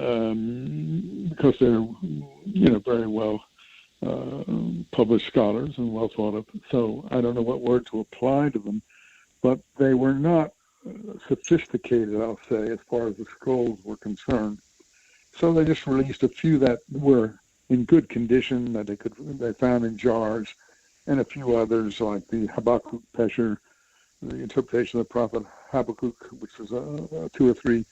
because they're, very well published scholars and well thought of, so I don't know what word to apply to them, but they were not sophisticated, I'll say, as far as the scrolls were concerned. So they just released a few that were in good condition that they found in jars, and a few others like the Habakkuk Pesher, the interpretation of the prophet Habakkuk, which was 2 or 3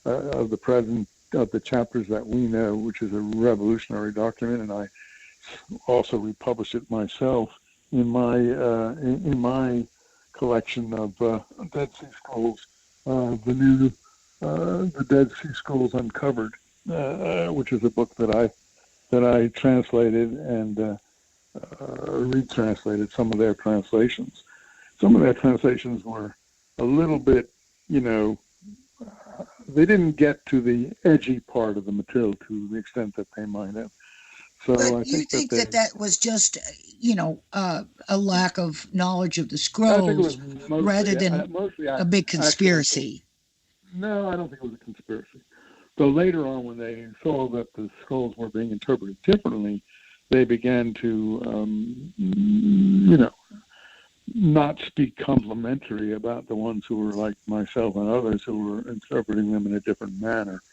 of the present of the chapters that we know, which is a revolutionary document, and I also republished it myself in my collection of Dead Sea Scrolls, the Dead Sea Scrolls Uncovered, which is a book that I translated and retranslated some of their translations. Some of their translations were a little bit, they didn't get to the edgy part of the material to the extent that they might have. So but I you think that was just, a lack of knowledge of the I think it scrolls was mostly, rather than mostly a big conspiracy? No, I don't think it was a conspiracy. So later on, when they saw that the scrolls were being interpreted differently, they began to, not speak complimentary about the ones who were like myself and others who were interpreting them in a different manner.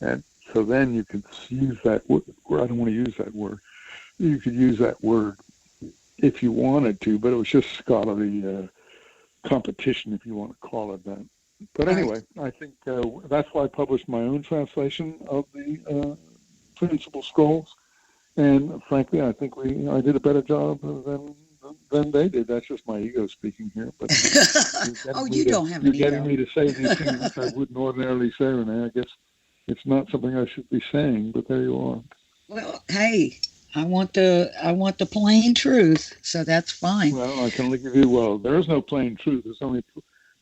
And so then you could use that word. I don't want to use that word. You could use that word if you wanted to, but it was just scholarly competition, if you want to call it that. But anyway, I think that's why I published my own translation of the principal scrolls. And frankly, I think I did a better job than they did. That's just my ego speaking here. But you don't have an ego. You're getting me to say these things which I wouldn't ordinarily say, Renee. I guess it's not something I should be saying, but there you are. Well, hey, I want the plain truth, so that's fine. Well, I can only give you, there is no plain truth. There's only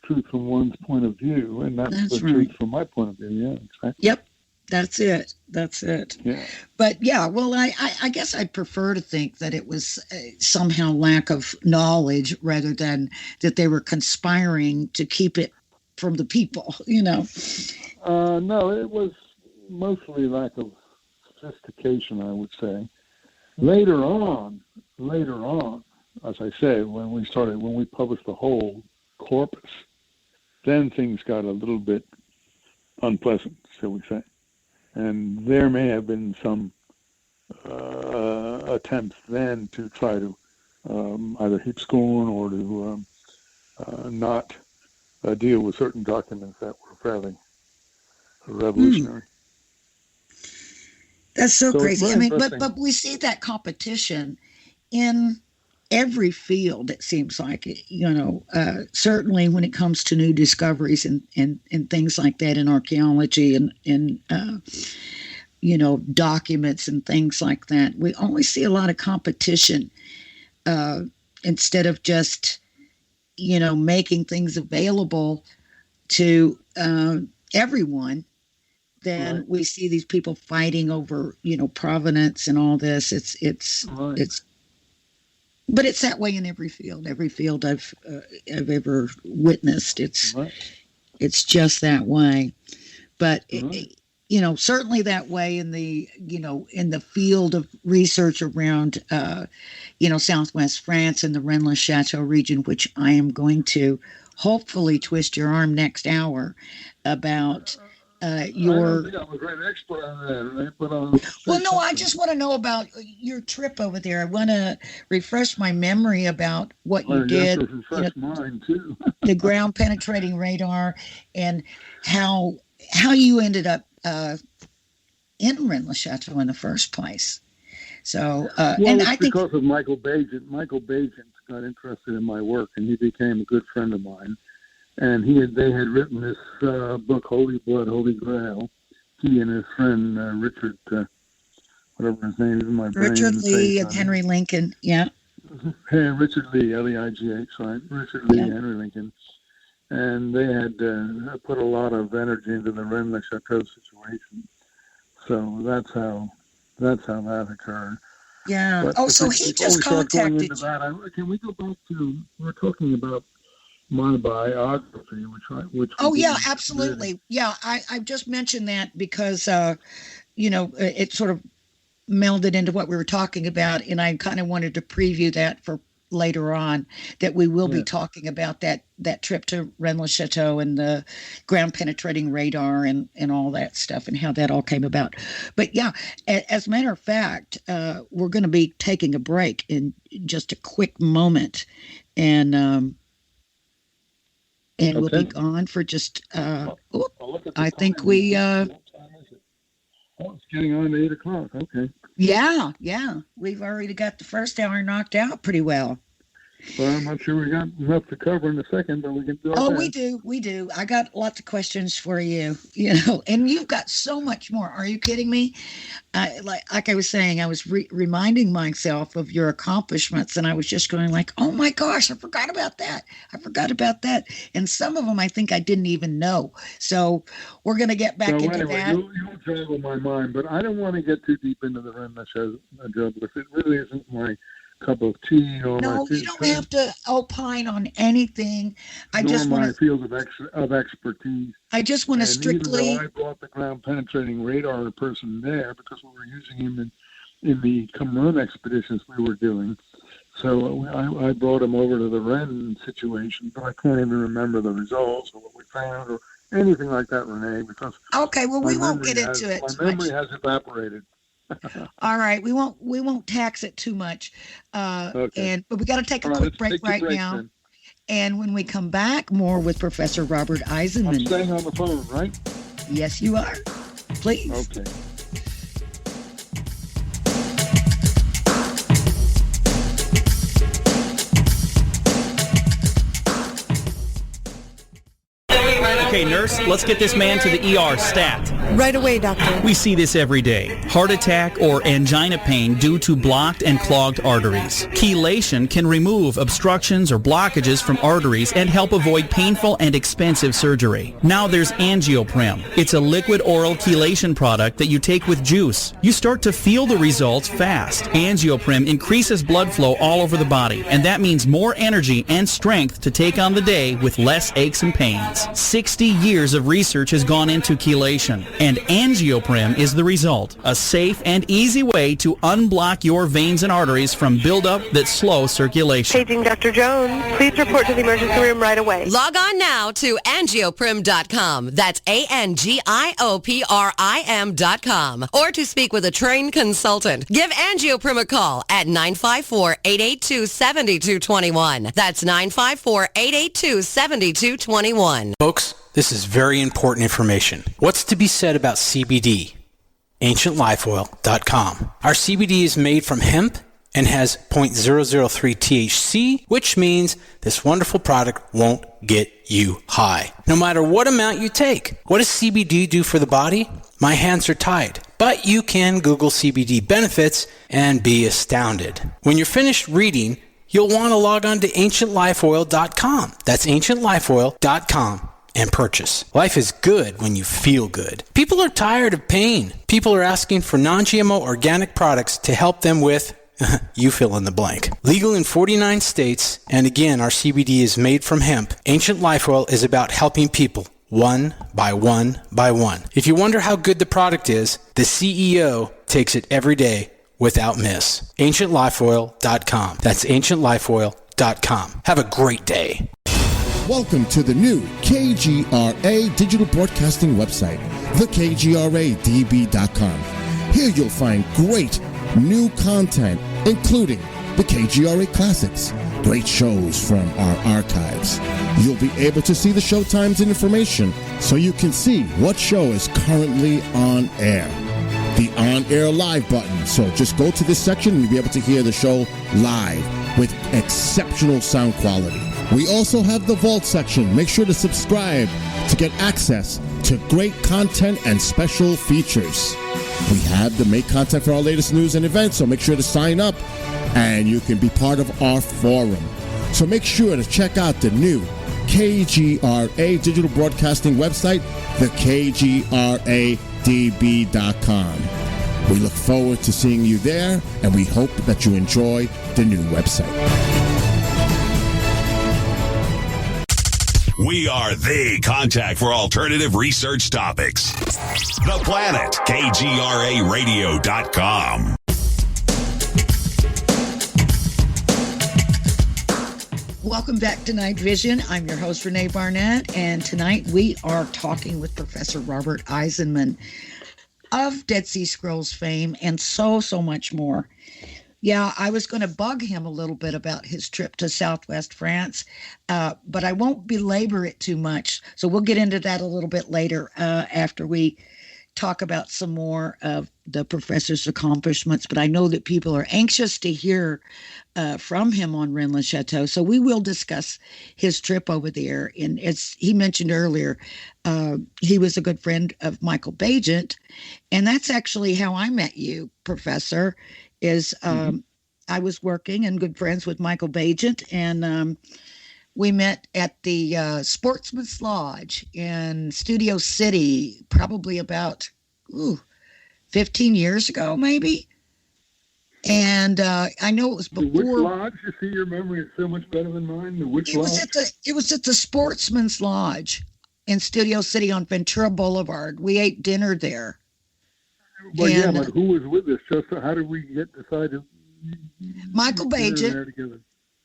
truth from one's point of view, and that's the truth from my point of view. Yeah, exactly. Yep. That's it. Yeah. But yeah, well, I guess I'd prefer to think that it was somehow lack of knowledge rather than that they were conspiring to keep it from the people, No, it was mostly lack of sophistication, I would say. Later on, as I say, when we published the whole corpus, then things got a little bit unpleasant, shall we say. And there may have been some attempts then to try to either heap scorn or to not deal with certain documents that were fairly revolutionary. That's so crazy. I mean, but we see that competition in every field, it seems like, certainly when it comes to new discoveries and things like that in archaeology and documents and things like that. We always see a lot of competition instead of just, making things available to everyone. Then we see these people fighting over, provenance and all this. But it's that way in every field. Every field I've ever witnessed, it's just that way. But certainly that way in the in the field of research around Southwest France and the Rennes-le-Chateau region, which I am going to hopefully twist your arm next hour about. I don't think I'm a great expert on that, but well, no, I just want to know about your trip over there. I want to refresh my memory about what you did. Refresh mine too. The ground penetrating radar and how you ended up in Rennes-le-Chateau in the first place. So, and I think because of Michael Bagent. Michael Bagent got interested in my work, and he became a good friend of mine. And they had written this book, Holy Blood, Holy Grail. He and his friend Richard, whatever his name is in my brain. Richard Lee and Henry Lincoln, yeah. Hey, Richard Lee, Leigh, right? Richard Lee, Henry Lincoln. And they had put a lot of energy into the Rennes-le-Chateau situation. So that's how that occurred. Yeah. But so he just contacted you. Can we go back to, we're talking about my biography, which absolutely. Really... Yeah, I just mentioned that because it sort of melded into what we were talking about, and I kind of wanted to preview that for later on, that we will be talking about that trip to Rennes-le-Chateau and the ground penetrating radar and all that stuff and how that all came about. But yeah, as a matter of fact, we're going to be taking a break in just a quick moment, and and we'll be gone for just, I think we... What time is it? Oh, it's getting on to 8 o'clock. Okay. Yeah. We've already got the first hour knocked out pretty well. Well, I'm not sure we got enough to cover in a second, but we can do it. Oh, we do. I got lots of questions for you, and you've got so much more. Are you kidding me? Like I was saying, I was reminding myself of your accomplishments, and I was just going like, oh my gosh, I forgot about that. And some of them I think I didn't even know. So we're going to get back into that. You'll joggle my mind, but I don't want to get too deep into the REM show, because it really isn't my cup of tea or no, you don't have to opine on anything. I just want my field of expertise. I just want to strictly. Even though I brought the ground penetrating radar person there because we were using him in the Qumran expeditions we were doing. So I brought him over to the Ren situation, but I can't even remember the results or what we found or anything like that, Renee. Because we won't get into it. My memory has evaporated. All right, we won't tax it too much, okay. But we got to take a quick break now. Then. And when we come back, more with Professor Robert Eisenman. I'm staying on the phone, right? Yes, you are. Please. Okay. Okay, nurse, let's get this man to the ER stat. Right away, doctor. We see this every day. Heart attack or angina pain due to blocked and clogged arteries. Chelation can remove obstructions or blockages from arteries and help avoid painful and expensive surgery. Now there's Angioprim. It's a liquid oral chelation product that you take with juice. You start to feel the results fast. Angioprim increases blood flow all over the body, and that means more energy and strength to take on the day with less aches and pains. 60 years of research has gone into chelation, and Angioprim is the result. A safe and easy way to unblock your veins and arteries from buildup that slow circulation. Paging Dr. Jones. Please report to the emergency room right away. Log on now to angioprim.com. That's ANGIOPRIM.com. Or to speak with a trained consultant. Give Angioprim a call at 954-882-7221. That's 954-882-7221. Folks, this is very important information. What's to be said about CBD? AncientLifeOil.com. Our CBD is made from hemp and has 0.003 THC, which means this wonderful product won't get you high, no matter what amount you take. What does CBD do for the body? My hands are tied. But you can Google CBD benefits and be astounded. When you're finished reading, you'll want to log on to AncientLifeOil.com. That's AncientLifeOil.com. and purchase. Life is good when you feel good. People are tired of pain. People are asking for non-GMO organic products to help them with, you fill in the blank. Legal in 49 states, and again, our CBD is made from hemp. Ancient Life Oil is about helping people one by one by one. If you wonder how good the product is, the CEO takes it every day without miss. AncientLifeOil.com. That's AncientLifeOil.com. Have a great day. Welcome to the new KGRA digital broadcasting website, thekgradb.com. Here you'll find great new content, including the KGRA Classics, great shows from our archives. You'll be able to see the show times and information so you can see what show is currently on air. The on-air live button. So just go to this section and you'll be able to hear the show live with exceptional sound quality. We also have the Vault section. Make sure to subscribe to get access to great content and special features. We have the make content for our latest news and events, so make sure to sign up and you can be part of our forum. So make sure to check out the new KGRA digital broadcasting website, thekgradb.com. We look forward to seeing you there, and we hope that you enjoy the new website. We are the contact for alternative research topics. The Planet, KGRARadio.com. Welcome back to Night Vision. I'm your host, Renee Barnett, and tonight we are talking with Professor Robert Eisenman of Dead Sea Scrolls fame and so much more. Yeah, I was going to bug him a little bit about his trip to Southwest France, but I won't belabor it too much. So we'll get into that a little bit later after we talk about some more of the professor's accomplishments. But I know that people are anxious to hear from him on Rennes Chateau. So we will discuss his trip over there. And as he mentioned earlier, he was a good friend of Michael Bagent. And that's actually how I met you, Professor, is I was working and good friends with Michael Bagent. And we met at the Sportsman's Lodge in Studio City, probably about 15 years ago, maybe. And I know it was before. The which lodge? You see, your memory is so much better than mine. The which lodge? It was at the Sportsman's Lodge in Studio City on Ventura Boulevard. We ate dinner there. Well, yeah, but who was with us? Just how did we decide to? Michael Bagent.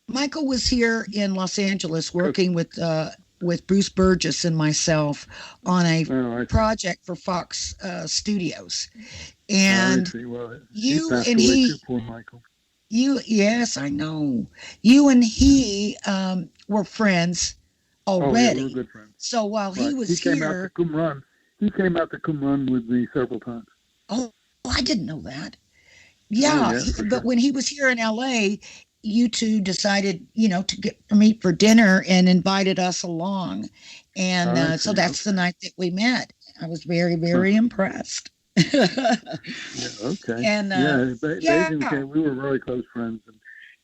Michael was here in Los Angeles working with Bruce Burgess and myself on a project for Fox Studios. And you and he, poor Michael. Yes, I know. You and he were friends already. Oh, yeah, we were good friends. So while he was here, he came out to Qumran with me several times. Oh, I didn't know that. Yeah, but when he was here in LA, you two decided, to meet for dinner and invited us along. And so that's the night that we met. I was very, very impressed. Yeah, okay. And we were really close friends.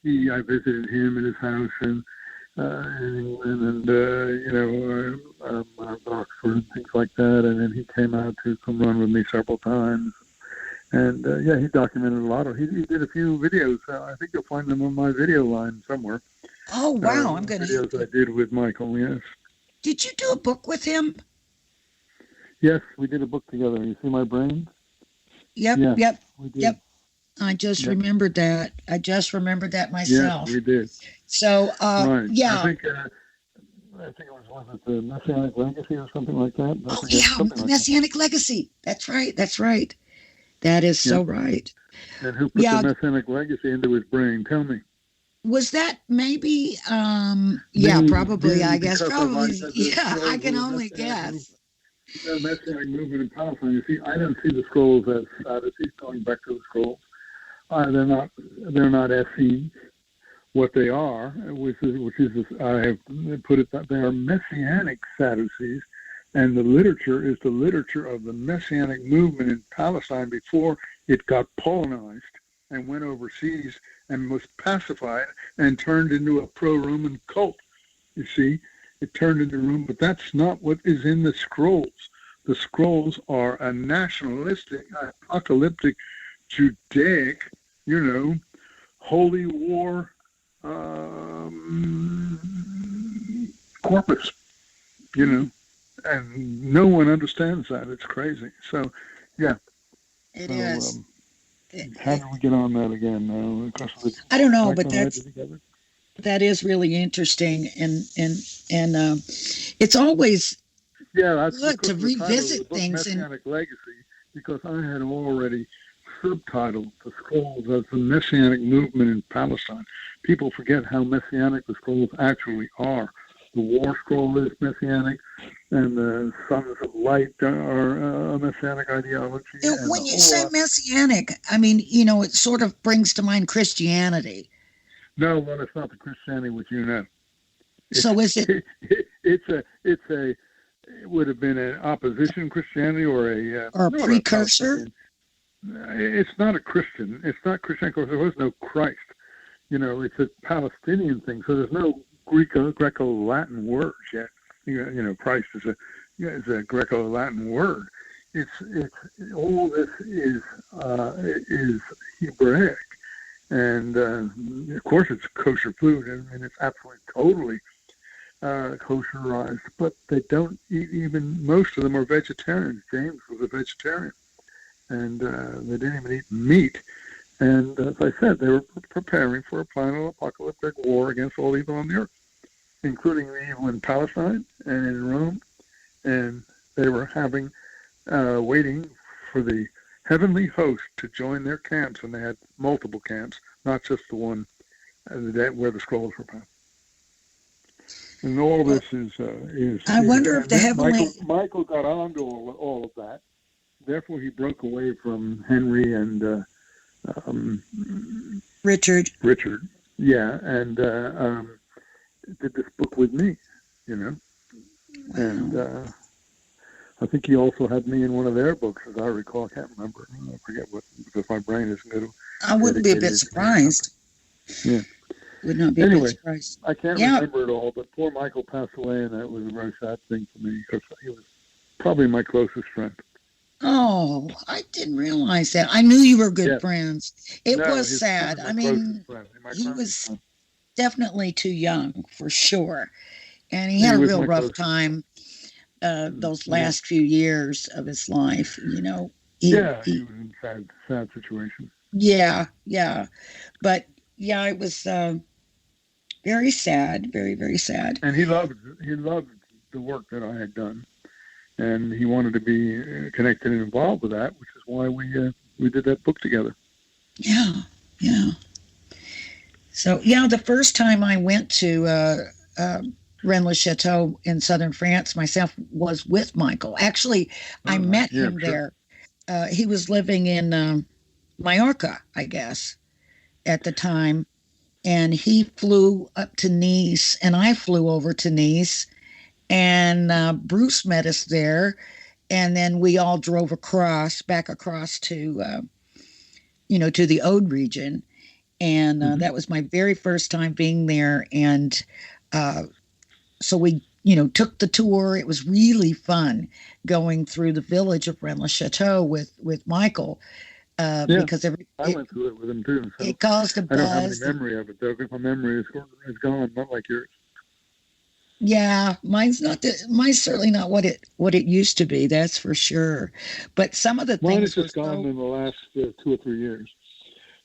And I visited him in his house in England and Oxford and things like that. And then he came out to come run with me several times. And he documented a lot of. He did a few videos. I think you'll find them on my video line somewhere. Oh wow! I'm gonna videos I did with Michael. Yes. Did you do a book with him? Yes, we did a book together. You see my brain? Yep. Yes, Yep. We did. Yep. I just remembered that. myself. Yes, we did. So right. Yeah. I think it was the Messianic Legacy or something like that. Oh yeah, Messianic Legacy. That's right. That is so right. And who put the Messianic Legacy into his brain? Tell me. Was that maybe? Probably. I guess probably. I can only guess. The Messianic movement in Palestine. You see, I don't see the scrolls as Sadducees. Going back to the scrolls, they're not SE. What they are, which is I have put it that they are Messianic Sadducees. And the literature is the literature of the Messianic movement in Palestine before it got Paulinized and went overseas and was pacified and turned into a pro-Roman cult. You see, it turned into Rome, but that's not what is in the scrolls. The scrolls are a nationalistic, apocalyptic, Judaic, holy war corpus, And no one understands that. It's crazy. So, yeah. It is. How do we get on that again? I don't know, but that is really interesting, and it's always good to revisit things. Messianic Legacy, because I had already subtitled the scrolls as the Messianic movement in Palestine. People forget how messianic the scrolls actually are. The war scroll is messianic, and the Sons of Light are a messianic ideology. When you say messianic, I mean, it sort of brings to mind Christianity. No, well, it's not the Christianity which you know. So is it? It would have been an opposition Christianity or a precursor. It's not a Christian. It's not Christian because there was no Christ. It's a Palestinian thing. So there's no Greco-Latin words yet. Christ is a Greco-Latin word. It's all this is Hebraic, and of course it's kosher food, and it's absolutely totally kosherized. But they don't eat. Even most of them are vegetarians. James was a vegetarian, and they didn't even eat meat. And as I said, they were preparing for a final apocalyptic war against all evil on the earth, including the evil in Palestine and in Rome. And they were waiting for the heavenly host to join their camps, and they had multiple camps, not just the one where the scrolls were found. And all this is. I wonder if the heavenly Michael got onto all of that. Therefore, he broke away from Henry and Richard. Yeah, and did this book with me, Wow. And I think he also had me in one of their books, as I recall. I can't remember. I forget what, because my brain isn't good. I wouldn't be a bit surprised. Yeah. Would not be a bit surprised. I can't remember it all, but poor Michael passed away, and that was a very sad thing for me, because he was probably my closest friend. Oh, I didn't realize that. I knew you were good friends. It was sad. I mean, he was definitely too young, for sure. And he had a real rough time those last few years of his life, He was in a sad situation. Yeah. But, it was very sad, very, very sad. And he loved the work that I had done. And he wanted to be connected and involved with that, which is why we did that book together. Yeah. So, the first time I went to Rennes-le-Château in southern France myself was with Michael. Actually, I met him there. He was living in Mallorca, I guess, at the time. And he flew up to Nice, and I flew over to Nice. And Bruce met us there, and then we all drove back across to, to the Aude region, and that was my very first time being there. And so we, took the tour. It was really fun going through the village of Rennes-le-Château with Michael, because I went through it with him too. So it caused a buzz. I don't have any memory of it though. My memory is gone, not like yours. Yeah, mine's certainly not what it used to be. That's for sure. But some of the mine things has just gone in the last 2 or 3 years.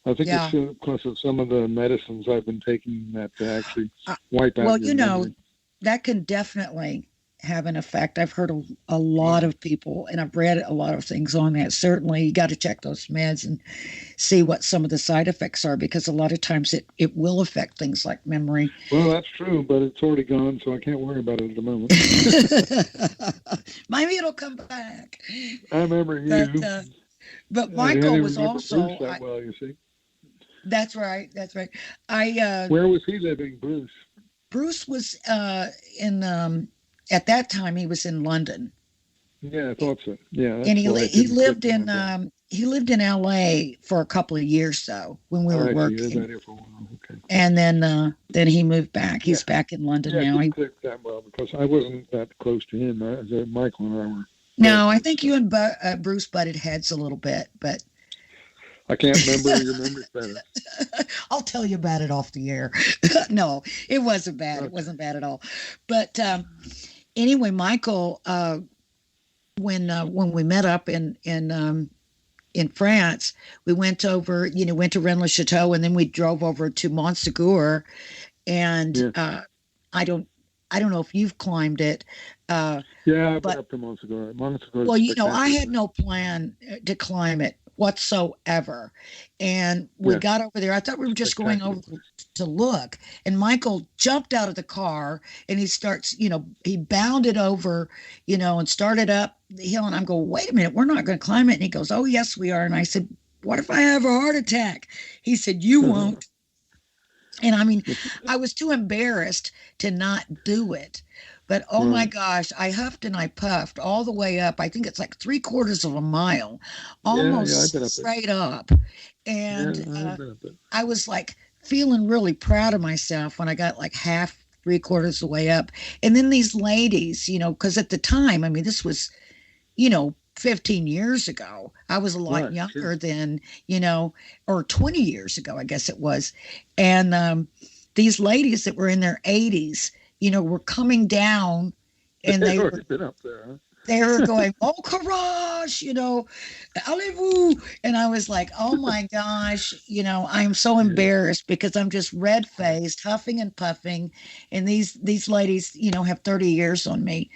I think it's because of some of the medicines I've been taking that actually wipe out. Well, memory. That can definitely have an effect. I've heard a lot of people, and I've read a lot of things on that. Certainly, you got to check those meds and see what some of the side effects are, because a lot of times it will affect things like memory. Well, that's true, but it's already gone, so I can't worry about it at the moment. Maybe it'll come back. I remember you. But Michael was also. You see. That's right. Where was he living, Bruce? Bruce was in. At that time, he was in London. Yeah, I thought so. Yeah, and he lived in L.A. for a couple of years though when we were working. He lived out here for a while. Okay. And then he moved back. He's back in London now. He clicked that well because I wasn't that close to him. Michael and I were. No, I think you and Bruce butted heads a little bit, but. I can't remember. Your memory's better. I'll tell you about it off the air. No, it wasn't bad. Okay. It wasn't bad at all. But anyway, Michael, when we met up in France, we went over, went to Rennes-le-Château, and then we drove over to Montségur, and I don't know if you've climbed it. I've been up to Montségur. Well, I had no plan to climb it whatsoever, and we got over there. I thought we were just going over to look, and Michael jumped out of the car, and he starts, he bounded over, and started up the hill, and I'm going, wait a minute, we're not going to climb it. And he goes, oh yes we are. And I said, what if I have a heart attack? He said, you won't. And I mean, I was too embarrassed to not do it. But oh my gosh, I huffed and I puffed all the way up. I think it's like 3/4 of a mile, almost straight up. And I was like feeling really proud of myself when I got like half, 3/4 of the way up. And then these ladies, because at the time, I mean, this was, 15 years ago. I was a lot younger than, or 20 years ago, I guess it was. And these ladies that were in their 80s, were coming down, and they were been up there. Huh? They were going, oh, courage, allez-vous. And I was like, oh my gosh, I'm so embarrassed because I'm just red-faced, huffing and puffing. And these ladies, have 30 years on me.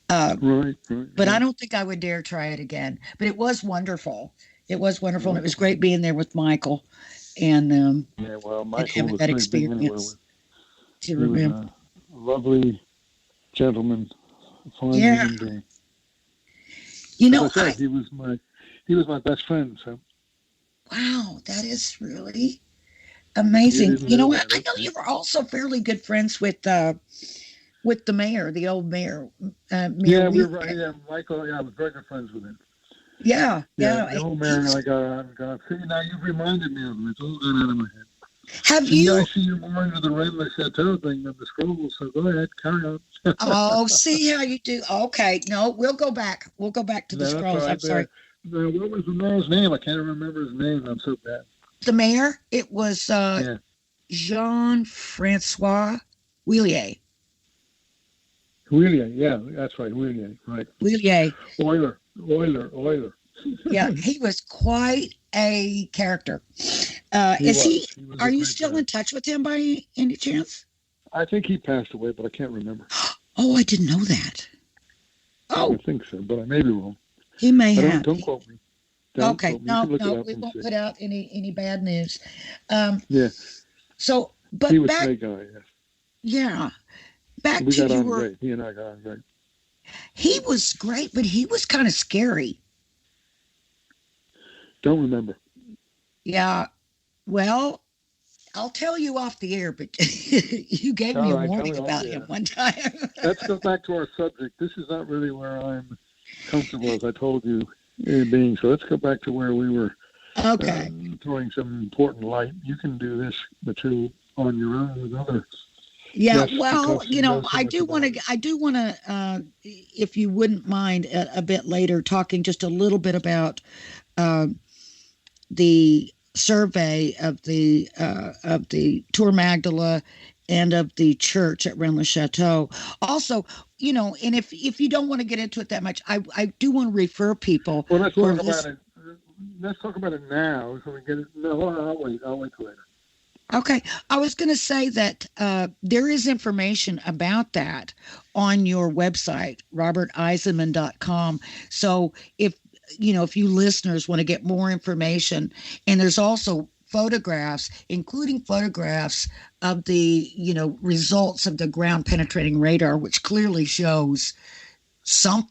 Right. But I don't think I would dare try it again. But it was wonderful. It was wonderful. And it was great being there with Michael. and Yeah, well, and Michael having was that pretty big anyway. experience to He was remember. a lovely gentleman, a fine Yeah. human being. You As know, I said, he was my best friend. So wow, that is really you amazing. didn't You know know what? that, I know okay? you were also fairly good friends with the mayor, the old mayor, Mayor Yeah, we were Wheeler. right. Yeah, Michael. Yeah, I was very good friends with him. Yeah, Yeah, yeah. the old man. I got. See, now you've reminded me of him. It's all gone out of my head. Have See, I you? see you're more into the Rainbow Chateau thing than the scrolls. So go ahead, carry on. Oh, see how you do. Okay, no, we'll go back. We'll go back to the No, that's all scrolls. I'm right sorry. there. What was the man's name? I can't remember his name. I'm so bad. The mayor, it was Yeah. Jean-Francois Wheelier. William, yeah, that's right, William, right. Wheelier. Euler. Yeah, he was quite a character. He Is was. he? He was Are a you great still guy. in touch with him by any chance? I think he passed away, but I can't remember. Oh, I didn't know that. Oh, I think so, but I may be wrong. he may have. Don't quote me. Don't Okay, quote me. no, You can look no, it up we and won't see. put out any bad news. Yeah, So, but he was a back, great guy, yes. yeah, back We to got you on were. great. He and I got on great. He was great, but he was kind of scary. Don't remember. Yeah. Well, I'll tell you off the air, but you gave me All a right, warning tell me off about the him air. one time. Let's go back to our subject. This is not really where I'm comfortable, as I told you, being. So let's go back to where we were Okay. throwing some important light. You can do this material on your own with others. Yeah, Yes, well, because you know so I much do about want it. to, if you wouldn't mind a bit later, talking just a little bit about the survey of the Tour Magdala and of the church at Rennes Chateau. Also, and if you don't want to get into it that much, I do want to refer people. Well, let's who are talk about listening. it. Let's talk about it now, so we get it. No, I'll wait. I'll wait till later. Okay. I was going to say that there is information about that on your website, roberteisenman.com. So if you listeners want to get more information, and there's also photographs, including photographs of the, results of the ground penetrating radar, which clearly shows some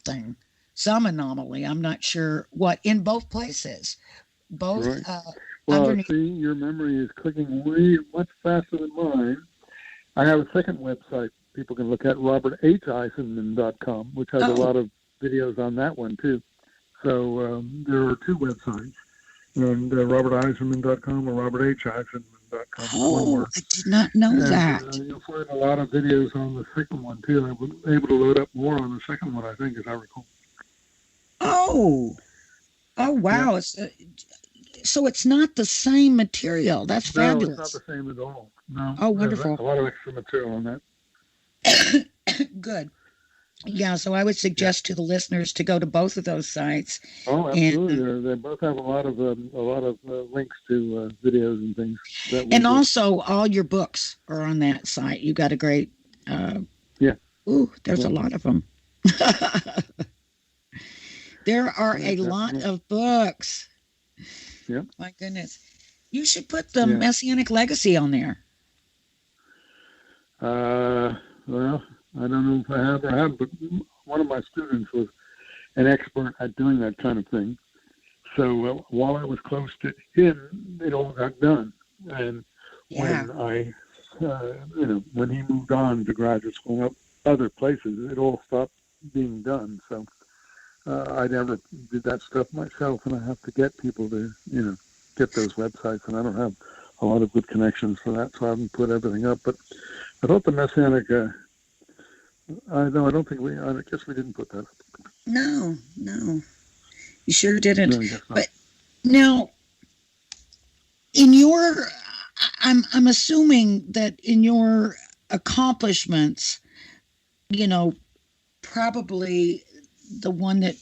anomaly. I'm not sure what in both places, both Right. Well, underneath. see, your memory is clicking way much faster than mine. I have a second website people can look at, roberteisenman.com, which has a lot of videos on that one, too. So there are two websites, and roberteisenman.com or roberteisenman.com. Oh, I did not know that. You'll find a lot of videos on the second one, too. I was able to load up more on the second one, I think, as I recall. Oh, wow. Yeah. So it's not the same material. That's fabulous. No, it's not the same at all. No. Oh, There's wonderful. a lot of extra material on that. Good. Yeah, so I would suggest to the listeners to go to both of those sites. Oh, absolutely. They both have a lot of links to videos and things. And also, all your books are on that site. You got a great. Yeah. Ooh, there's a lot of them. There are a lot of books. Yeah. My goodness. You should put the Messianic Legacy on there. Well, I don't know if I have or haven't, but one of my students was an expert at doing that kind of thing. So while I was close to him, it all got done. And when when he moved on to graduate school and other places, it all stopped being done. So I never did that stuff myself, and I have to get people to, get those websites, and I don't have a lot of good connections for that, so I haven't put everything up. But I thought the Messianic, I guess we didn't put that up. No, you sure didn't. No, I guess not. But now, in your, I'm assuming that in your accomplishments, probably the one that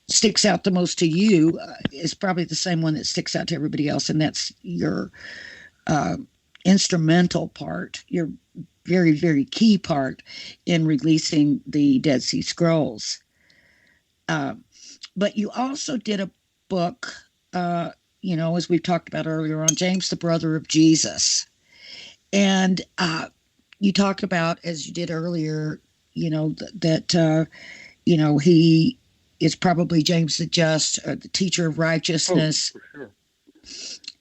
sticks out the most to you is probably the same one that sticks out to everybody else, and that's your instrumental part, your very, very key part in releasing the Dead Sea Scrolls. But you also did a book as we've talked about earlier on, James, the brother of Jesus. And you talk about, as you did earlier, that he is probably James the Just, the teacher of righteousness. Oh, for sure.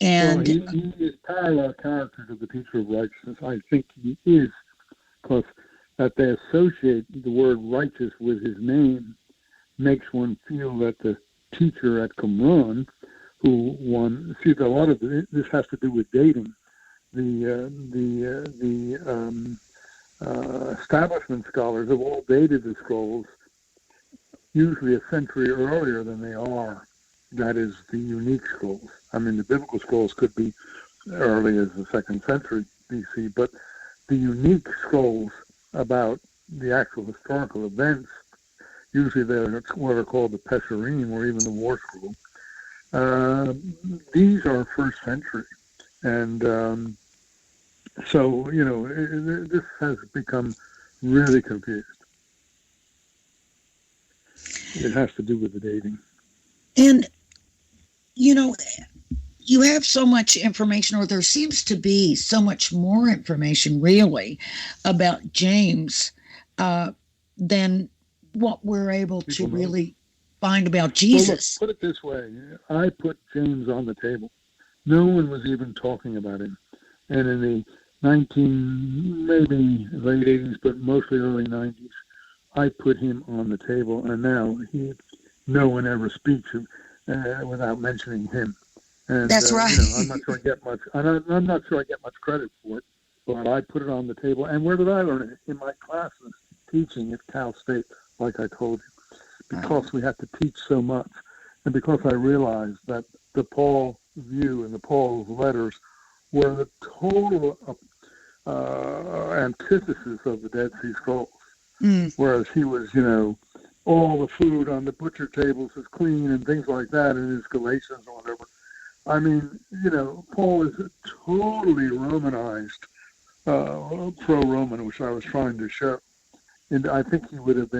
And he is parallel character to the teacher of righteousness. I think he is, because that they associate the word righteous with his name makes one feel that the teacher at Qumran, a lot of this has to do with dating. The establishment scholars have all dated the scrolls usually a century earlier than they are. That is the unique scrolls. I mean, the biblical scrolls could be early as the 2nd century BC, but the unique scrolls about the actual historical events, usually they're what are called the Pesharim, or even the War Scroll. These are 1st century. And so, this has become really confused. It has to do with the dating. And, you have so much information, or there seems to be so much more information, really, about James than what we're able to really find about Jesus. Well, look, put it this way. I put James on the table. No one was even talking about him. And in the maybe late 80s, but mostly early 90s, I put him on the table. And now no one ever speaks without mentioning him. And, that's right. I'm not sure I get much. I'm not sure I get much credit for it, but I put it on the table. And where did I learn it? In my classes, teaching at Cal State, like I told you, because we had to teach so much, and because I realized that the Paul view and the Paul's letters were the total antithesis of the Dead Sea Scrolls. Whereas he was, all the food on the butcher tables is clean and things like that in his Galatians or whatever. I mean, Paul is a totally Romanized, pro-Roman, which I was trying to show. And I think he may have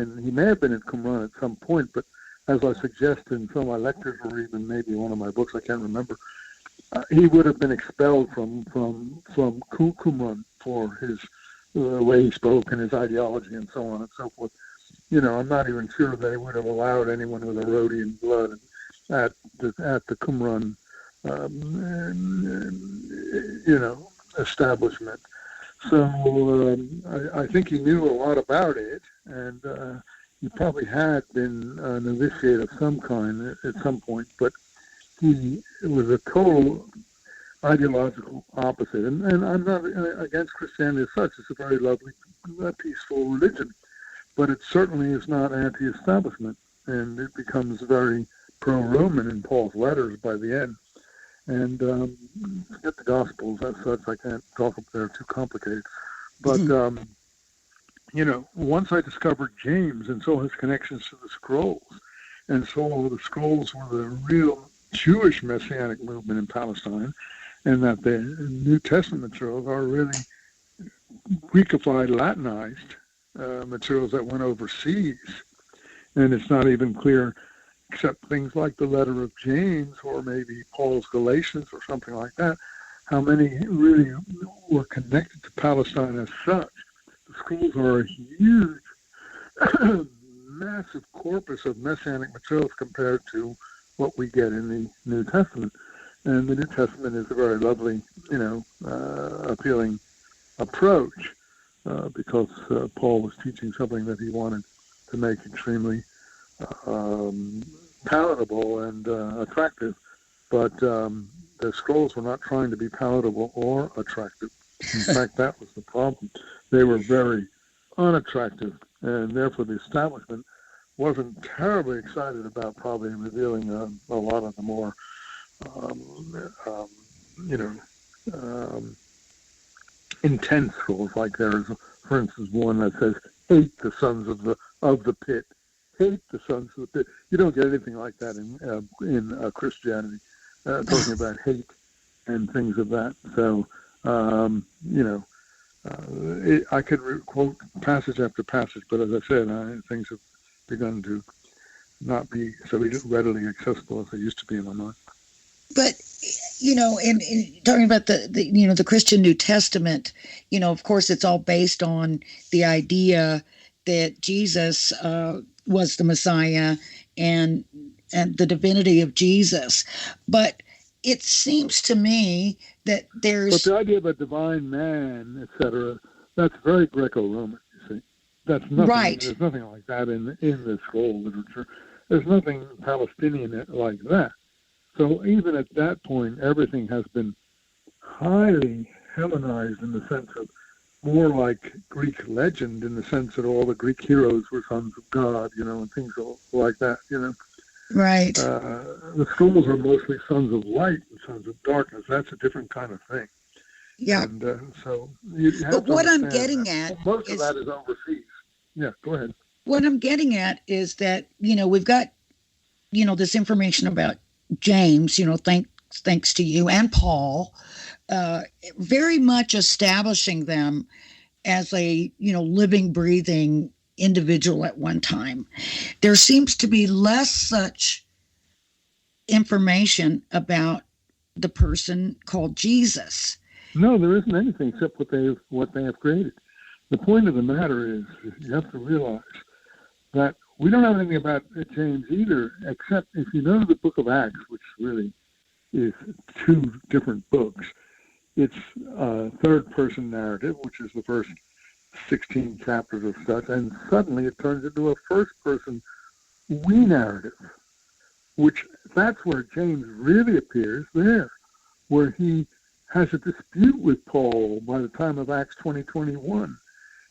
been at Qumran at some point, but as I suggest in some of my lectures or even maybe one of my books, I can't remember, he would have been expelled from Qumran for his way he spoke and his ideology and so on and so forth. I'm not even sure they would have allowed anyone with Herodian blood at the Qumran, establishment. So I think he knew a lot about it, and he probably had been a novitiate of some kind at some point, but he was a total ideological opposite. And I'm not against Christianity as such. It's a very lovely, peaceful religion, but it certainly is not anti-establishment, and it becomes very pro-Roman in Paul's letters by the end. And forget the Gospels as such. I can't talk up there; too complicated. But once I discovered James and saw his connections to the scrolls, and saw the scrolls were the real Jewish Messianic movement in Palestine, and that the New Testament materials are really Greekified, Latinized materials that went overseas, and it's not even clear, except things like the letter of James or maybe Paul's Galatians or something like that, how many really were connected to Palestine as such. The scrolls are a huge, massive corpus of Messianic materials compared to what we get in the New Testament. And the New Testament is a very lovely, appealing approach because Paul was teaching something that he wanted to make extremely palatable and attractive, but the scrolls were not trying to be palatable or attractive. In fact, that was the problem. They were very unattractive, and therefore the establishment wasn't terribly excited about probably revealing a lot of the more, intense scrolls. Like there's, for instance, one that says, "Hate the sons of the pit." Hate the sons of the pit. You don't get anything like that in Christianity, talking about hate and things of that. So, I could quote passage after passage, but as I said, things have begun to not be so readily accessible as they used to be in my mind. But in talking about the Christian New Testament, of course, it's all based on the idea that Jesus was the Messiah and the divinity of Jesus. But it seems to me that there's... But the idea of a divine man, etc., that's very Greco-Roman, you see. That's nothing. Right. There's nothing like that in the scroll literature. There's nothing Palestinian like that. So even at that point, everything has been highly Hellenized in the sense of more like Greek legend, in the sense that all the Greek heroes were sons of God, and things like that, Right. The scrolls are mostly sons of light and sons of darkness. That's a different kind of thing. Yeah. And so you have But to what I'm understand getting that. at Most is... of that is overseas. Yeah, go ahead. What I'm getting at is that, we've got, this information about James, thanks to you, and Paul, very much establishing them as a, living, breathing individual at one time. There seems to be less such information about the person called Jesus. No, there isn't anything except what they have created. The point of the matter is you have to realize that we don't have anything about James either, except if you know the book of Acts, which really is two different books. It's a third-person narrative, which is the first 16 chapters of such, and suddenly it turns into a first-person we narrative, which that's where James really appears there, where he has a dispute with Paul by the time of Acts 20:21,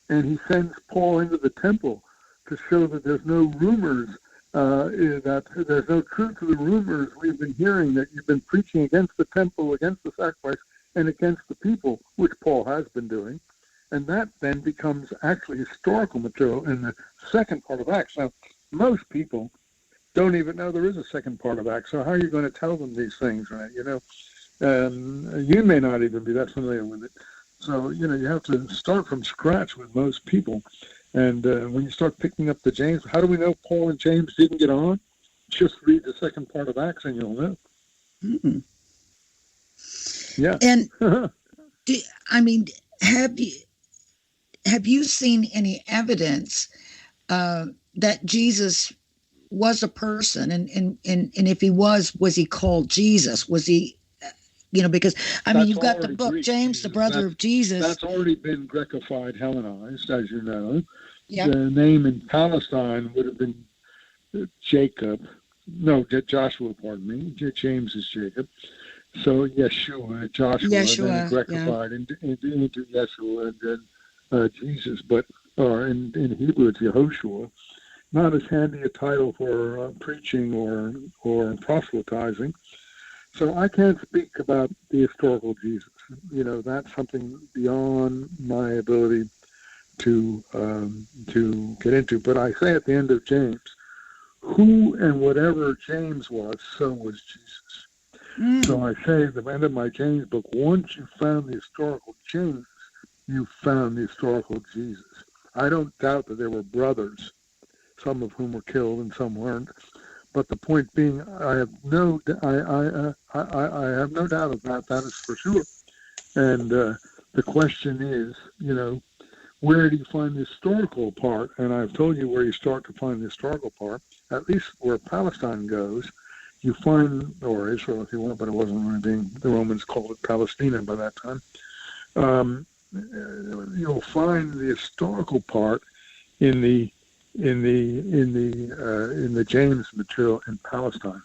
and he sends Paul into the temple to show that there's no rumors, that there's no truth to the rumors we've been hearing, that you've been preaching against the temple, against the sacrifice, and against the people, which Paul has been doing. And that then becomes actually historical material in the second part of Acts. Now, most people don't even know there is a second part of Acts, so how are you going to tell them these things, right? You may not even be that familiar with it. So, you have to start from scratch with most people. And when you start picking up the James, how do we know Paul and James didn't get on? Just read the second part of Acts and you'll know. Mm-hmm. Yeah. And, have you seen any evidence that Jesus was a person? And if he was he called Jesus? Was he... because, you've got the book, Greek, James, the brother of Jesus. That's already been Grecified, Hellenized, as you know. Yep. The name in Palestine would have been Jacob. No, Joshua, pardon me. James is Jacob. So Joshua, and then Grecified into Yeshua, and then Jesus. But in Hebrew, it's Yehoshua. Not as handy a title for preaching or proselytizing. So I can't speak about the historical Jesus. That's something beyond my ability to get into. But I say at the end of James, who and whatever James was, so was Jesus. Mm. So I say at the end of my James book, once you found the historical James, you found the historical Jesus. I don't doubt that there were brothers, some of whom were killed and some weren't. But the point being, I have no doubt of that. That is for sure. And the question is, where do you find the historical part? And I've told you where you start to find the historical part. At least where Palestine goes, you find, or Israel if you want, but it wasn't really being, the Romans called it Palestina by that time. You'll find the historical part in the James material in Palestine.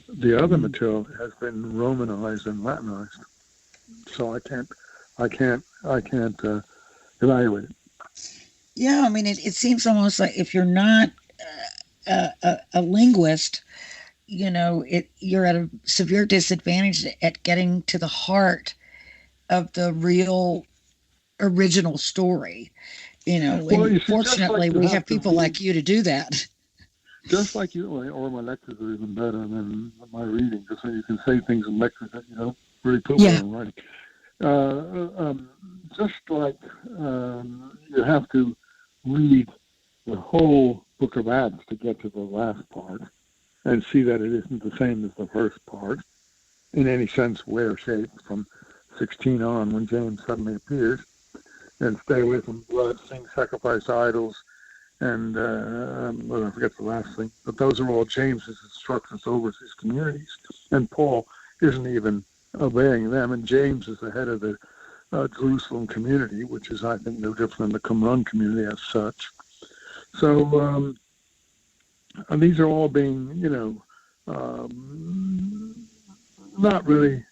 The other material has been Romanized and Latinized, so I can't evaluate it. Yeah, it seems almost like if you're not a linguist, you're at a severe disadvantage at getting to the heart of the real original story. Fortunately, we have people like you to do that. Just like you, or my lectures are even better than my reading, just so you can say things in lectures that you don't really put well in writing. Just like you have to read the whole book of Acts to get to the last part and see that it isn't the same as the first part. in any sense, way or shape from 16 on when James suddenly appears, and stay away from blood, sing, sacrifice idols, and well, I forget the last thing. But those are all James's instructions over his communities, and Paul isn't even obeying them. And James is the head of the Jerusalem community, which is, I think, no different than the Qumran community as such. So and these are all being, not really,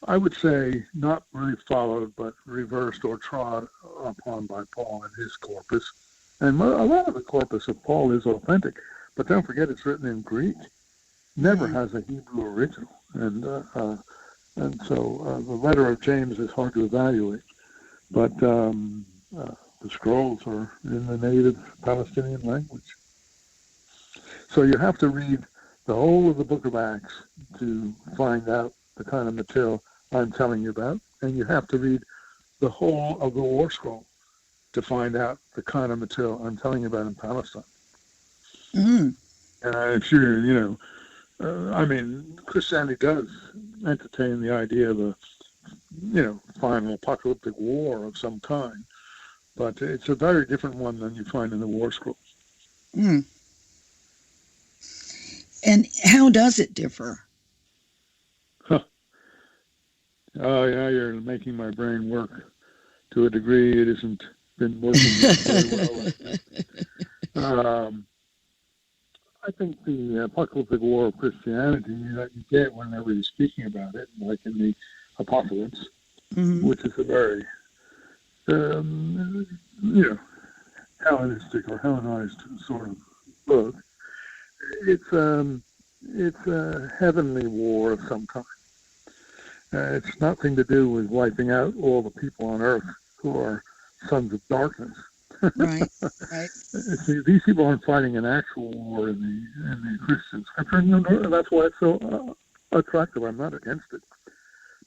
I would say, not really followed, but reversed or trod upon by Paul and his corpus. And a lot of the corpus of Paul is authentic, but don't forget it's written in Greek. Never has a Hebrew original, and so the letter of James is hard to evaluate. But the scrolls are in the native Palestinian language. So you have to read the whole of the book of Acts to find out the kind of material I'm telling you about, and you have to read the whole of the War Scroll to find out the kind of material I'm telling you about in Palestine. Mm. And I'm sure, Christianity does entertain the idea of a, final apocalyptic war of some kind, but it's a very different one than you find in the War Scroll. Mm. And how does it differ? Oh, yeah, you're making my brain work to a degree it hasn't been working very well. I think the apocalyptic war of Christianity that you get whenever you're speaking about it, like in the Apocalypse, which is a very, Hellenistic or Hellenized sort of book. It's a heavenly war of some kind. It's nothing to do with wiping out all the people on earth who are sons of darkness. Right. See, these people aren't fighting an actual war in the Christian scripture. No, that's why it's so attractive. I'm not against it.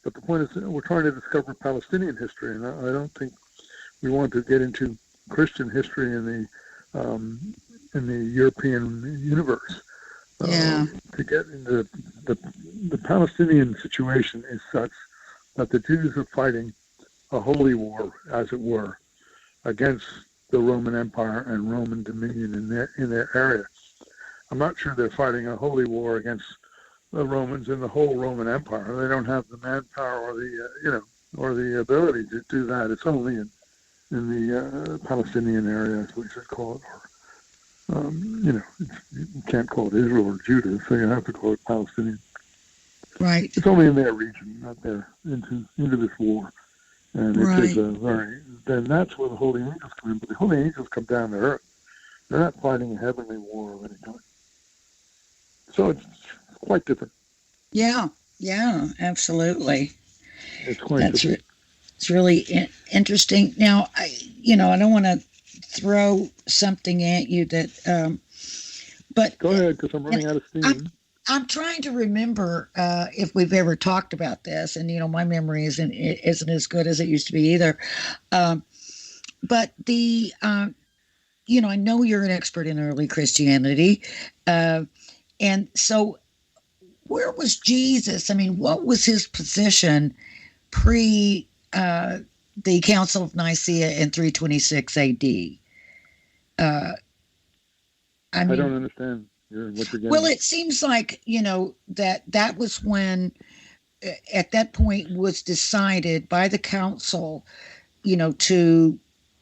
But the point is, we're trying to discover Palestinian history, and I don't think we want to get into Christian history in the European universe. Yeah. To get into the Palestinian situation is such that the Jews are fighting a holy war, as it were, against the Roman Empire and Roman dominion in their area. I'm not sure they're fighting a holy war against the Romans in the whole Roman Empire. They don't have the manpower or the ability to do that. It's only in the Palestinian area, as we should call it, or you can't call it Israel or Judah, so you have to call it Palestinian. Right. It's only in their region, not there, into this war. And it's then that's where the holy angels come in. But the holy angels come down to earth. They're not fighting a heavenly war of any kind. So it's quite different. Yeah, absolutely. It's quite different. It's really interesting. Now, I don't want to throw something at you that, but go ahead, because I'm running out of steam. I'm trying to remember if we've ever talked about this, and my memory isn't as good as it used to be either. But the, I know you're an expert in early Christianity, and so where was Jesus? I mean, what was his position pre the Council of Nicaea in 326 A.D.? I don't understand. What you're getting. Well, it seems like, that was when, at that point, was decided by the council, to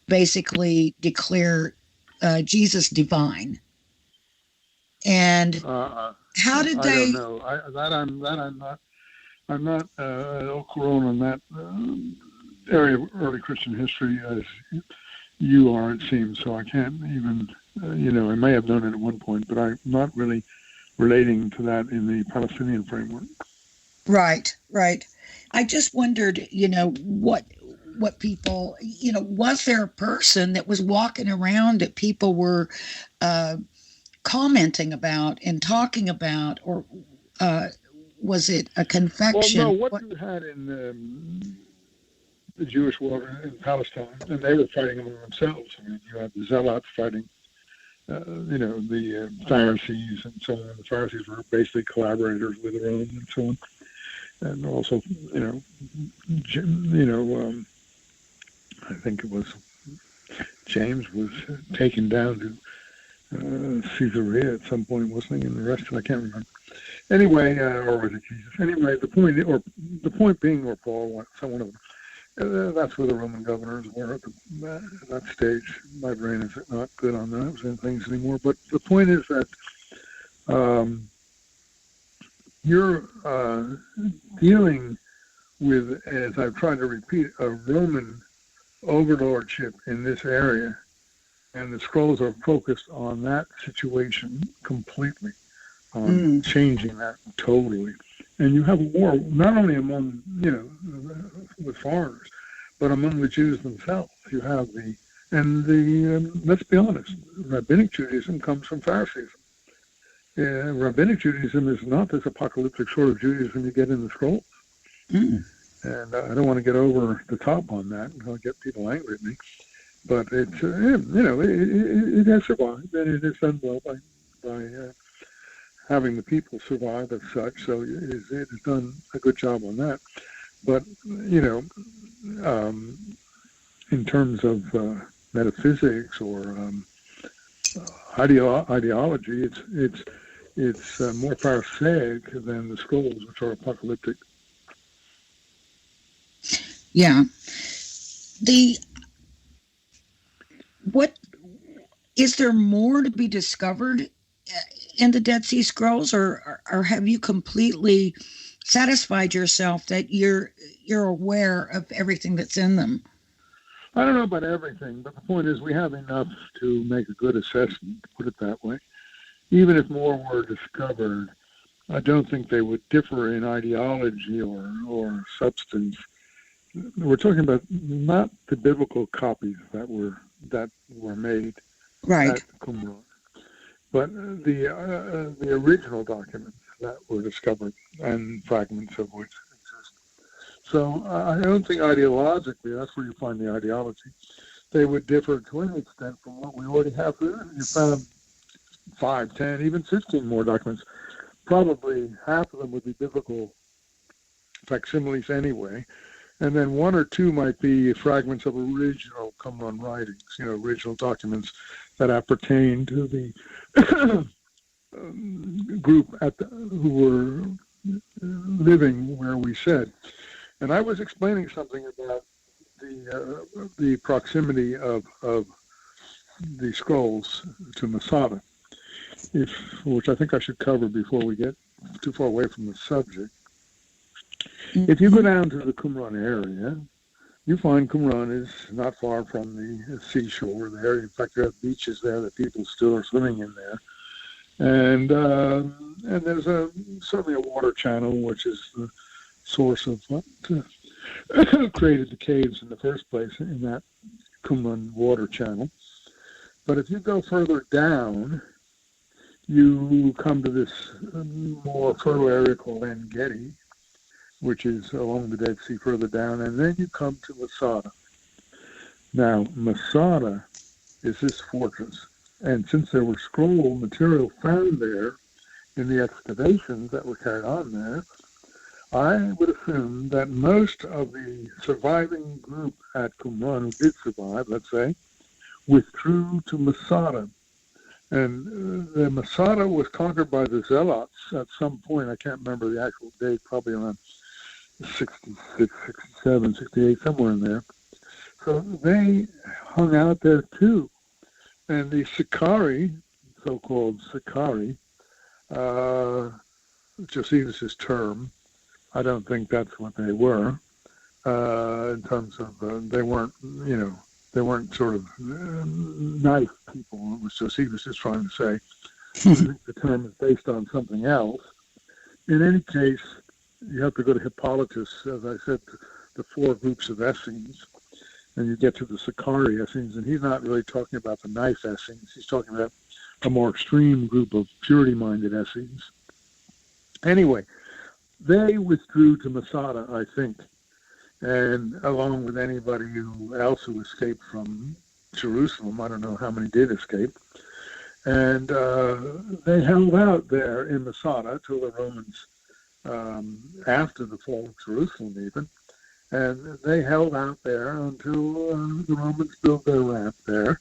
basically declare Jesus divine. And how did they? I don't know. I'm not au courant on that area of early Christian history as you are, it seems. So I can't even. I may have known it at one point, but I'm not really relating to that in the Palestinian framework. Right. I just wondered, what people, was there a person that was walking around that people were commenting about and talking about, or was it a confection? Well, no, what you had in the Jewish war in Palestine, and they were fighting among themselves. I mean, you had the Zealots fighting the Pharisees and so on. The Pharisees were basically collaborators with Rome and so on. and also, I think it was James was taken down to Caesarea at some point, wasn't he? And the rest of it, I can't remember. Anyway, or was it Jesus? Anyway, the point being, or Paul, someone of them, that's where the Roman governors were at that stage. My brain is not good on those things anymore. But the point is that you're dealing with, as I've tried to repeat, a Roman overlordship in this area, and the scrolls are focused on that situation completely, on changing that totally. And you have a war not only among, with foreigners, but among the Jews themselves. You have let's be honest, Rabbinic Judaism comes from Phariseeism. Rabbinic Judaism is not this apocalyptic sort of Judaism you get in the scrolls. And I don't want to get over the top on that. I'll get people angry at me. But it's, it has survived, and it has done well by having the people survive as such. So it has done a good job on that. But, in terms of metaphysics or ideology, it's more Pharisaic than the scrolls, which are apocalyptic. Yeah. What is there more to be discovered in the Dead Sea Scrolls, or have you completely satisfied yourself that you're aware of everything that's in them? I don't know about everything, but the point is we have enough to make a good assessment, to put it that way. Even if more were discovered, I don't think they would differ in ideology or substance. We're talking about not the biblical copies that were made at Qumran, but the original documents that were discovered and fragments of which exist. So I don't think ideologically, that's where you find the ideology, they would differ to any extent from what we already have. You found 5, 10, even 15 more documents. Probably half of them would be biblical facsimiles anyway. And then 1 or 2 might be fragments of original Qumran writings, original documents that appertain to the group who were living where we said. And I was explaining something about the proximity of the scrolls to Masada, which I think I should cover before we get too far away from the subject. If you go down to the Qumran area, you find Qumran is not far from the seashore there. In fact, you have beaches there that people still are swimming in there. And there's certainly a water channel, which is the source of what created the caves in the first place in that Qumran water channel. But if you go further down, you come to this more fertile area called En-Gedi, which is along the Dead Sea further down, and then you come to Masada. Now, Masada is this fortress, and since there was scroll material found there in the excavations that were carried on there, I would assume that most of the surviving group at Qumran who did survive, let's say, withdrew to Masada. And the Masada was conquered by the Zealots at some point. I can't remember the actual date, probably around 66, 67, 68, somewhere in there. So they hung out there too. And the Sicarii, so-called Sicarii, Josephus' term, I don't think that's what they were, in terms of, they weren't sort of nice people, it was Josephus is trying to say. I think the term is based on something else. In any case, you have to go to Hippolytus, as I said, the 4 groups of Essenes, and you get to the Sicarii Essenes, and he's not really talking about the nice Essenes. He's talking about a more extreme group of purity-minded Essenes. Anyway, they withdrew to Masada, I think, and along with anybody else who escaped from Jerusalem. I don't know how many did escape. And they held out there in Masada till the Romans after the fall of Jerusalem even. And they held out there until the Romans built their ramp there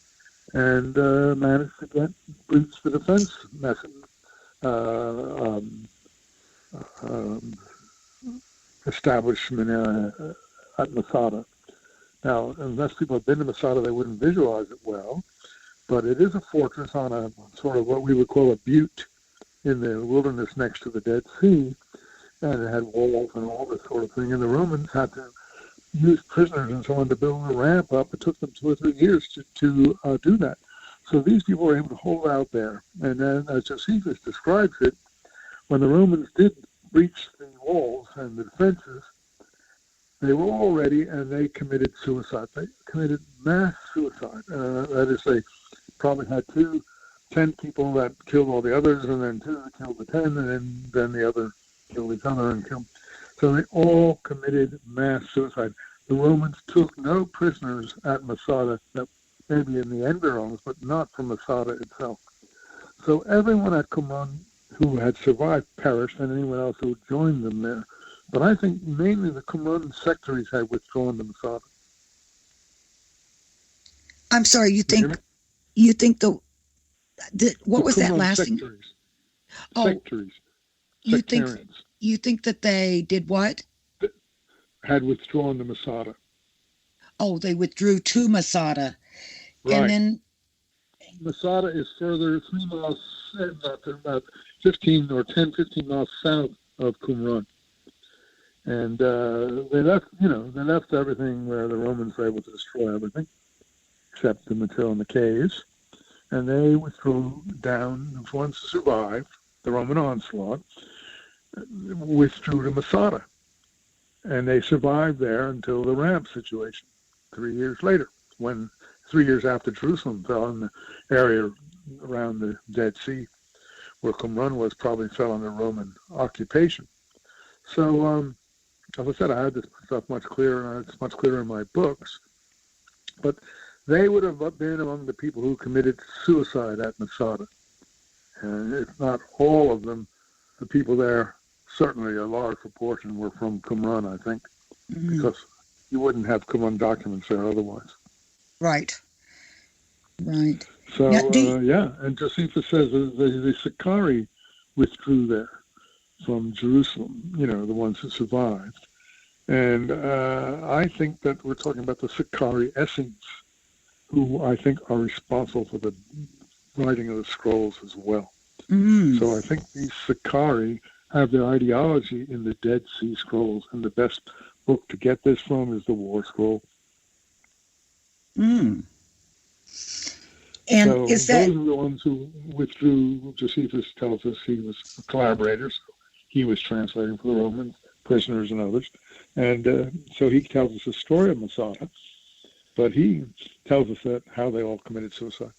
and managed to breach the defense establishment at Masada. Now, unless people have been to Masada, they wouldn't visualize it well, but it is a fortress on a sort of what we would call a butte in the wilderness next to the Dead Sea, and it had walls and all this sort of thing, and the Romans had to use prisoners and so on to build a ramp up. It took them 2 or 3 years to do that. So these people were able to hold out there, and then as Josephus describes it, when the Romans did breach the walls and the defenses, they were all ready, and they committed suicide. They committed mass suicide. That is, they probably had 10 people that killed all the others, and then 2 that killed the 10, and then the other killed each other and killed. So they all committed mass suicide. The Romans took no prisoners at Masada, maybe in the environs, but not from Masada itself. So everyone at Qumran who had survived perished, and anyone else who joined them there. But I think mainly the Qumran sectaries had withdrawn to Masada. I'm sorry, you think what was that last thing? Sectaries. You think that they did what? Had withdrawn to Masada. Oh, they withdrew to Masada. Right. And then Masada is further 3 miles, about 15 miles south of Qumran. And they left everything where the Romans were able to destroy everything, except the material in the caves. And they withdrew down, the ones who survived the Roman onslaught, withdrew to Masada. And they survived there until the ramp situation 3 years later, 3 years after Jerusalem fell in the area around the Dead Sea, where Qumran was, probably fell under Roman occupation. So, as I said, I had this stuff much clearer, and it's much clearer in my books. But they would have been among the people who committed suicide at Masada. And if not all of them, the people there, certainly a large proportion, were from Qumran, I think, because you wouldn't have Qumran documents there otherwise. Right. So, and Josephus says the Sicarii withdrew there from Jerusalem, the ones who survived. And I think that we're talking about the Sicarii Essenes, who I think are responsible for the writing of the scrolls as well. So I think these Sicarii have their ideology in the Dead Sea Scrolls, and the best book to get this from is the War Scroll. And so those are the ones who withdrew. Josephus tells us he was a collaborator, so he was translating for the Romans, prisoners and others. And so he tells us the story of Masada, but he tells us that how they all committed suicide.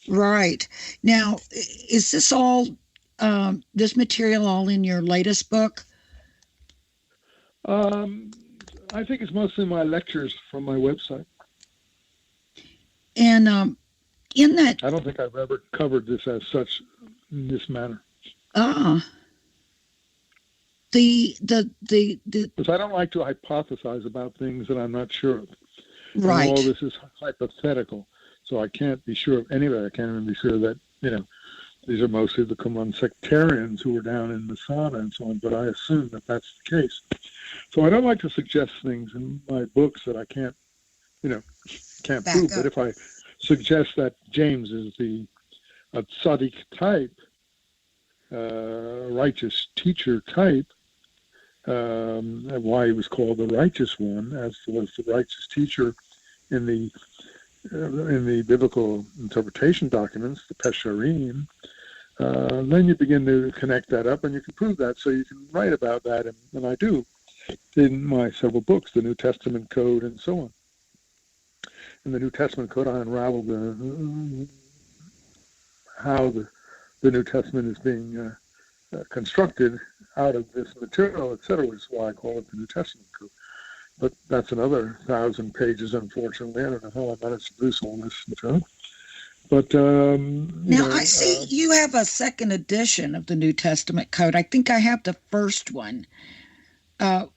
Right. Now, is this all, this material all in your latest book? I think it's mostly my lectures from my website. And in that... I don't think I've ever covered this as such in this manner. Because I don't like to hypothesize about things that I'm not sure of. Right. And all this is hypothetical, so I can't be sure of any of it. I can't even be sure that, these are mostly the Qumran sectarians who were down in Masada and so on, but I assume that that's the case. So I don't like to suggest things in my books that I can't prove. But if I suggest that James is a tzaddik type, righteous teacher type, why he was called the righteous one, as was the righteous teacher in the biblical interpretation documents, the Pesharim, then you begin to connect that up, and you can prove that, so you can write about that, and I do in my several books, the New Testament Code and so on. In the New Testament Code, I unraveled how the New Testament is being constructed out of this material, etc., which is why I call it the New Testament Code. But that's another 1,000 pages, unfortunately. I don't know how I managed to produce all this material. But now I see you have a second edition of the New Testament Code. I think I have the first one.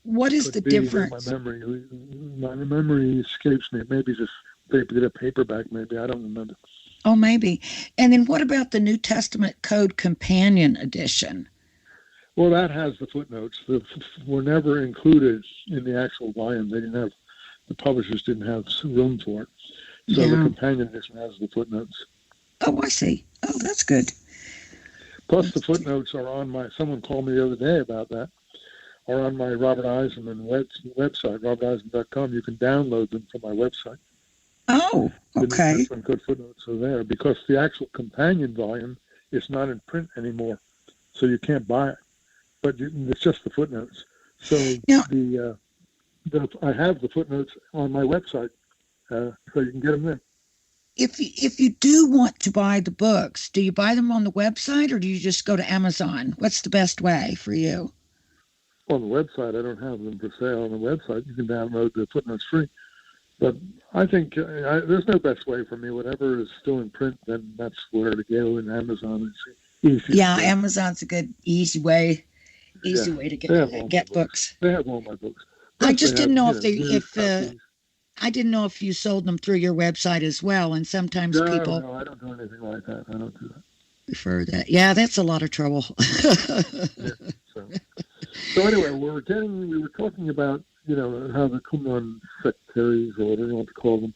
What is the difference? My memory escapes me. Maybe just they did a paperback. Maybe I don't remember. Oh, maybe. And then what about the New Testament Code Companion Edition? Well, that has the footnotes. Were never included in the actual volume. They didn't have. The publishers didn't have room for it. So the companion edition has the footnotes. Oh, I see. Oh, that's good. Plus, the footnotes are on my. Someone called me the other day about that. Are on my Robert Eisenman website, roberteisman.com. You can download them from my website. Oh, okay. Some good footnotes are there because the actual companion volume is not in print anymore, so you can't buy it. But it's just the footnotes. So I have the footnotes on my website, so you can get them there. If you do want to buy the books, do you buy them on the website or do you just go to Amazon? What's the best way for you? On the website, I don't have them for sale. On the website, you can download the footnotes free. But I think there's no best way for me. Whatever is still in print, then that's where to go. And Amazon is easy. Yeah, Amazon's a good, easy way to get books. They have all my books. I just didn't know I didn't know if you sold them through your website as well. And sometimes people. No, I don't do anything like that. I don't do that. Prefer that. Yeah, that's a lot of trouble. So anyway, we were talking about, how the Qumran sectaries, or whatever you want to call them,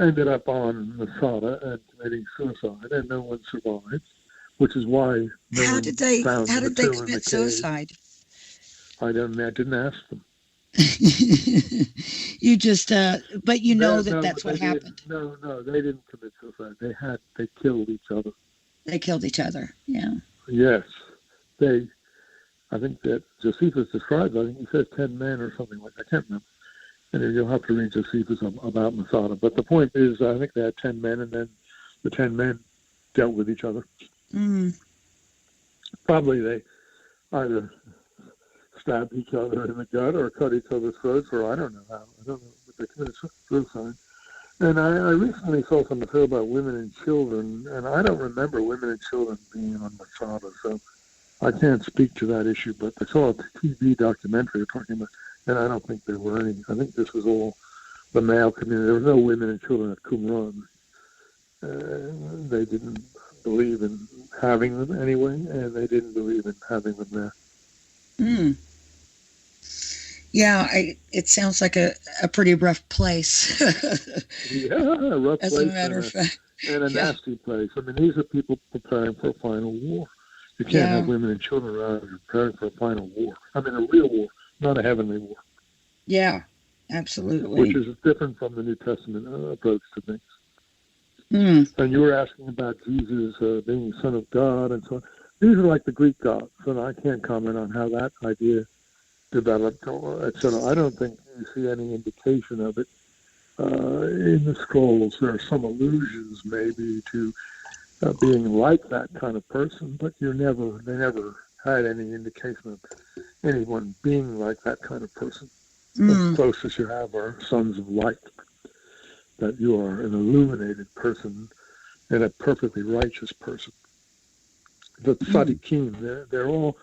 ended up on Masada and committing suicide, and no one survived, which is why how did they commit suicide? I didn't ask them. You just, but that's what happened. No, they didn't commit suicide. They killed each other. They killed each other. Yeah. Yes, I think that Josephus describes, I think he says 10 men or something like that. I can't remember. And you'll have to read Josephus about Masada. But the point is, I think they had 10 men, and then the 10 men dealt with each other. Mm. Probably they either stabbed each other in the gut or cut each other's throats, or I don't know how. I don't know, but they committed suicide. And I recently saw some material about women and children, and I don't remember women and children being on Masada, so I can't speak to that issue, but I saw a TV documentary talking about, and I don't think there were any. I think this was all the male community. There were no women and children at Qumran. They didn't believe in having them anyway, and they didn't believe in having them there. Mm. Yeah, it sounds like a pretty rough place. Yeah, a rough As place. As a matter of fact. And a nasty place. I mean, these are people preparing for a final war. You can't have women and children around preparing for a final war. I mean, a real war, not a heavenly war. Yeah, absolutely. Which is different from the New Testament approach to things. Mm. And you were asking about Jesus being the Son of God and so on. These are like the Greek gods, and I can't comment on how that idea developed, etc. I don't think you see any indication of it in the scrolls. There are some allusions maybe to being like that kind of person, but they never had any indication of anyone being like that kind of person. The closest you have are sons of light, that you are an illuminated person and a perfectly righteous person. The tzaddikim, they're all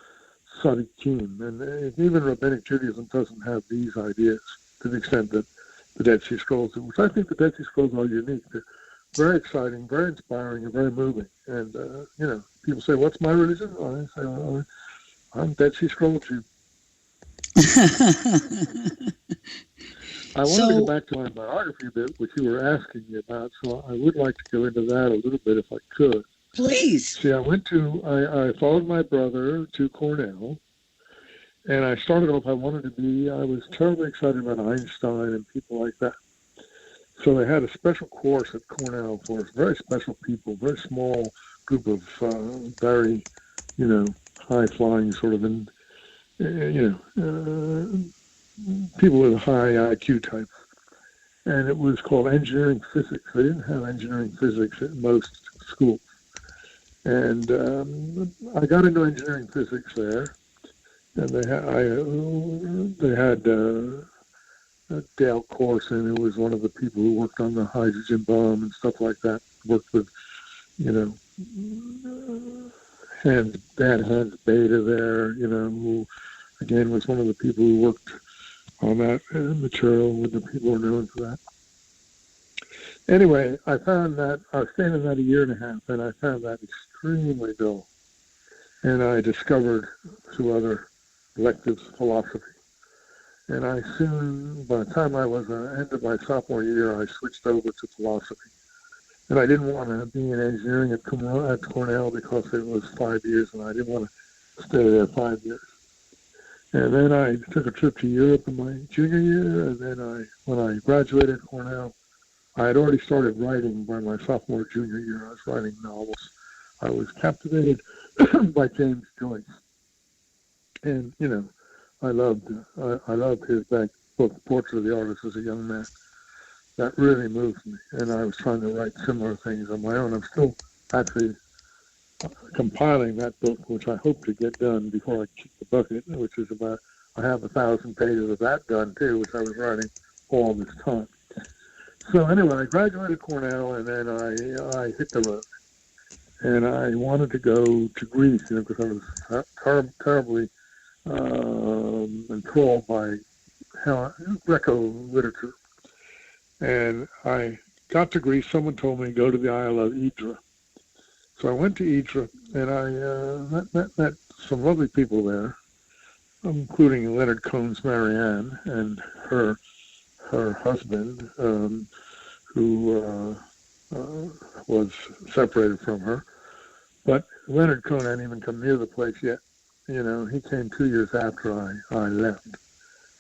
tzaddikim, and even Rabbinic Judaism doesn't have these ideas to the extent that the Dead Sea Scrolls do, which I think the Dead Sea Scrolls are unique. They're very exciting, very inspiring, and very moving. And, people say, what's my religion? I say, I'm Dead Sea Scroll Jew. I wanted to go back to my biography bit, which you were asking me about, so I would like to go into that a little bit if I could. Please. See, I followed my brother to Cornell, and I started off, I was terribly excited about Einstein and people like that. So they had a special course at Cornell for us, very special people, very small group of very, high-flying sort of, people with a high IQ type. And it was called engineering physics. They didn't have engineering physics at most schools. And I got into engineering physics there. And they had Dale Corson, who was one of the people who worked on the hydrogen bomb and stuff like that, worked with, Hans Beta there, who, again, was one of the people who worked on that material with the people who are known for that. Anyway, I found that, I was staying in that a year and a half, and I found that extremely dull. And I discovered, through other electives, philosophy. And I soon, by the time I was at the end of my sophomore year, I switched over to philosophy. And I didn't want to be in engineering at Cornell because it was 5 years, and I didn't want to stay there 5 years. And then I took a trip to Europe in my junior year, and then when I graduated Cornell, I had already started writing by my sophomore, junior year. I was writing novels. I was captivated by James Joyce. And, I loved his book, Portrait of the Artist as a Young Man. That really moved me. And I was trying to write similar things on my own. I'm still actually compiling that book, which I hope to get done before I kick the bucket, which is about, I have 1,000 pages of that done too, which I was writing all this time. So anyway, I graduated Cornell, and then I hit the road. And I wanted to go to Greece, because I was terribly enthralled by Greco literature. And I got to Greece. Someone told me to go to the Isle of Hydra. So I went to Hydra, and I met some lovely people there, including Leonard Cohen's Marianne and her husband, who was separated from her. But Leonard Cohen hadn't even come near the place yet. He came 2 years after I left.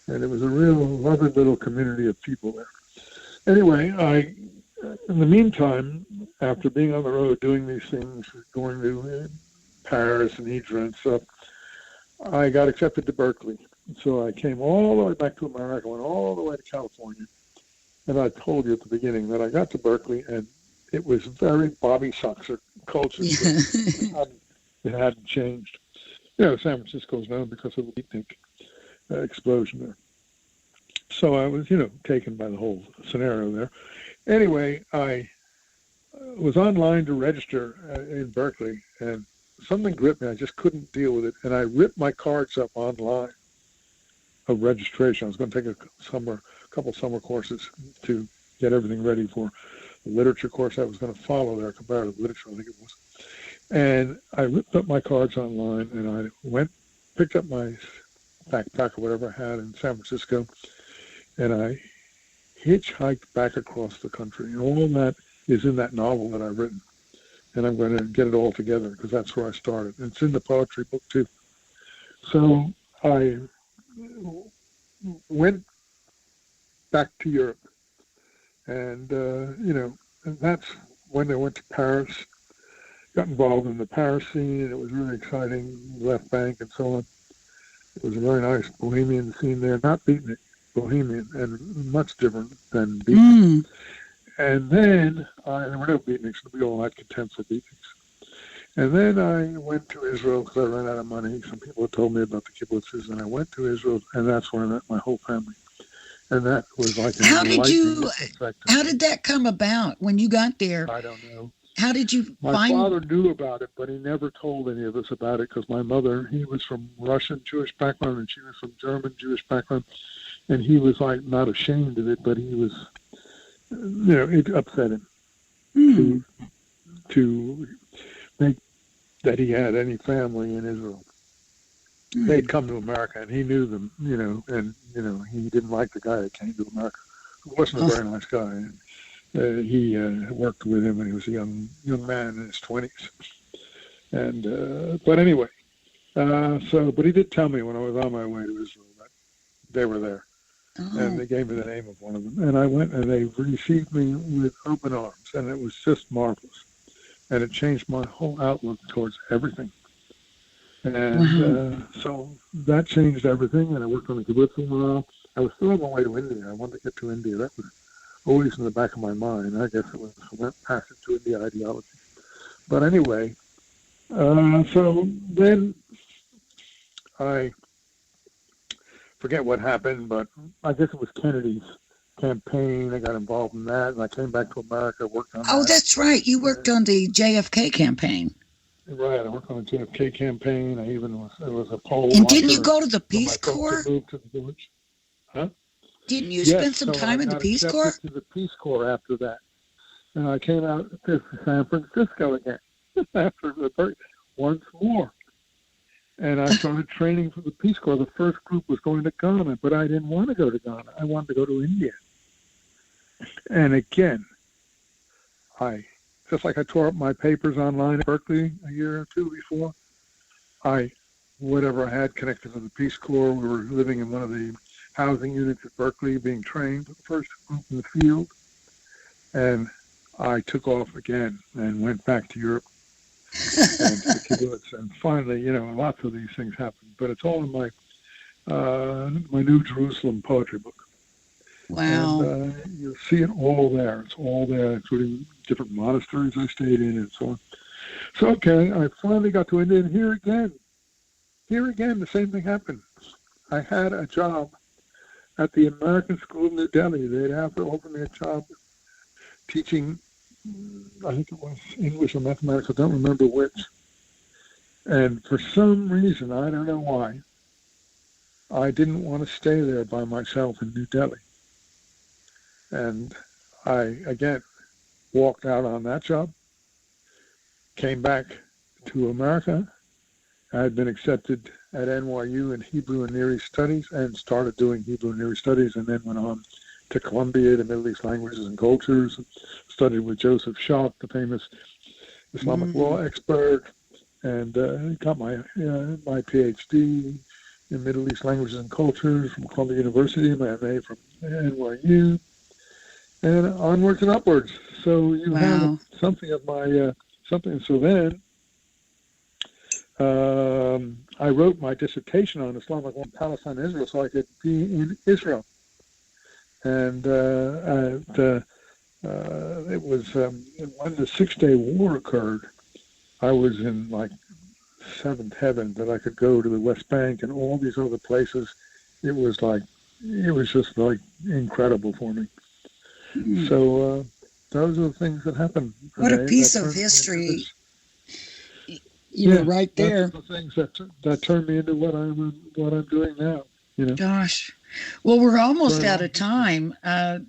And it was a real lovely little community of people there. Anyway, in the meantime, after being on the road doing these things, going to Paris and Hydra and stuff, I got accepted to Berkeley. So I came all the way back to America, went all the way to California. And I told you at the beginning that I got to Berkeley, and it was very Bobby Soxer culture. It hadn't changed. San Francisco is known because of the beatnik explosion there. So I was, taken by the whole scenario there. Anyway, I was online to register in Berkeley, and something gripped me. I just couldn't deal with it, and I ripped my cards up online of registration. I was going to take a couple summer courses to get everything ready for the literature course I was going to follow there, comparative literature, I think it was. And I ripped up my cards online, and I picked up my backpack or whatever I had in San Francisco, and I hitchhiked back across the country. And all that is in that novel that I've written. And I'm going to get it all together because that's where I started. And it's in the poetry book, too. So I went back to Europe. And, and that's when I went to Paris, got involved in the Paris scene. It was really exciting, left bank and so on. It was a very nice bohemian scene there, not beatnik, bohemian, and much different than beatnik. And then, there were no beatniks, we all had contempt for beatniks. And then I went to Israel because I ran out of money. Some people had told me about the kibbutzes, and I went to Israel, and that's where I met my whole family. And that was like how did that come about when you got there? I don't know. How did you My father knew about it, but he never told any of us about it because my mother, he was from Russian Jewish background and she was from German Jewish background. And he was like not ashamed of it, but he was, it upset him to think that he had any family in Israel. They'd come to America and he knew them, he didn't like the guy that came to America. He wasn't a very nice guy. And he worked with him when he was a young man in his 20s. And, but anyway, but he did tell me when I was on my way to Israel that they were there. And they gave me the name of one of them. And I went and they received me with open arms. And it was just marvelous. And it changed my whole outlook towards everything. And so that changed everything. And I worked on the kibbutz for a while. I was still on my way to India. I wanted to get to India. That was always in the back of my mind. I guess it was passing to India ideology. But anyway, so then I forget what happened, but I guess it was Kennedy's campaign. I got involved in that, and I came back to America, worked on Oh, that. that's right. You worked on the JFK campaign. Right, I worked on the JFK campaign. I even was a poll And watcher. didn't you go to the Peace So my folks Corps? had moved to the village. Huh? Didn't you Yes, spend some so time I in the got Peace accepted Corps? to the Peace Corps after that. And I came out to San Francisco again after once more. And I started training for the Peace Corps. The first group was going to Ghana, but I didn't want to go to Ghana. I wanted to go to India. And again, just like I tore up my papers online at Berkeley a year or two before, whatever I had connected to the Peace Corps, we were living in one of the housing units at Berkeley, being trained, the first group in the field. And I took off again and went back to Europe and to the kibbutz. And finally, lots of these things happened. But it's all in my New Jerusalem poetry book. Wow. And you'll see it all there. It's all there, including different monasteries I stayed in and so on. So, okay, I finally got to India, and here again, the same thing happened. I had a job at the American School in New Delhi. They'd have to offer me a job teaching, I think it was English or mathematics, I don't remember which. And for some reason, I don't know why, I didn't want to stay there by myself in New Delhi. And I, again, walked out on that job, came back to America. I had been accepted at NYU in Hebrew and Near East Studies and started doing Hebrew and Near East Studies, and then went on to Columbia, the Middle East Languages and Cultures, studied with Joseph Schock, the famous Islamic law expert, and got my PhD in Middle East Languages and Cultures from Columbia University, my MA from NYU, and onwards and upwards. So you have something of my something. So then I wrote my dissertation on Islamic law in Palestine and Israel so I could be in Israel. And it was when the 6-day war occurred, I was in like seventh heaven that I could go to the West Bank and all these other places. It was just like incredible for me. Mm-hmm. So those are the things that happened. What a piece of history! You were right there. That's the things that turned me into what I'm doing now. Gosh, well, we're almost out of time. But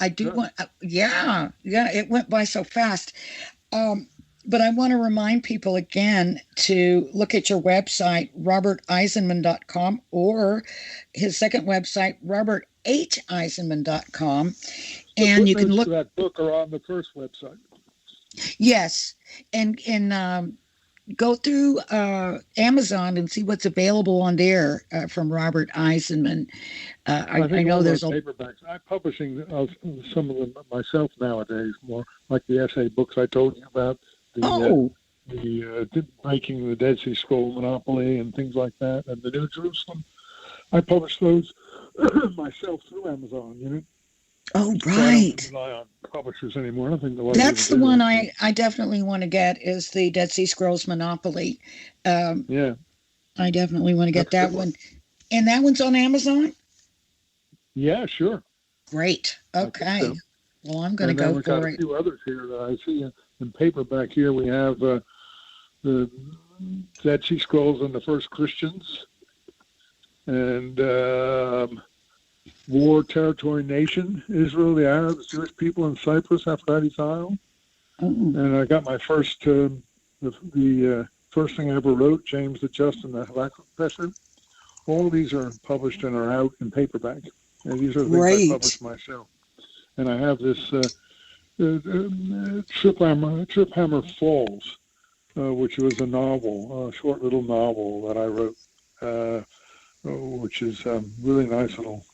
I do want. Yeah, it went by so fast. But I want to remind people again to look at your website, roberteisenman.com, or his second website, roberteisenman.com. And you can look. That book are on the first website. Yes, and go through Amazon and see what's available on there from Robert Eisenman. I know there's paperbacks. I'm publishing some of them myself nowadays, more like the essay books I told you about. The Breaking the Dead Sea Scroll Monopoly and things like that, and the New Jerusalem. I publish those myself through Amazon, Oh, right. So I don't rely on publishers anymore. I think that's the one I definitely want to get is the Dead Sea Scrolls Monopoly. Yeah. I definitely want to get that one. And that one's on Amazon? Yeah, sure. Great. Okay. So. Well, I'm going to go for it. We've got a few others here that I see in paperback here. We have the Dead Sea Scrolls and the First Christians, and War, Territory, Nation, Israel, the Arabs, Jewish people in Cyprus, Aphrodite's Isle. And I got my first, the first thing I ever wrote, James the Just and the Habakkuk Professor. All these are published and are out in paperback. And these are things I published myself. And I have this Trip Hammer Falls, which was a novel, a short little novel that I wrote, which is a really nice little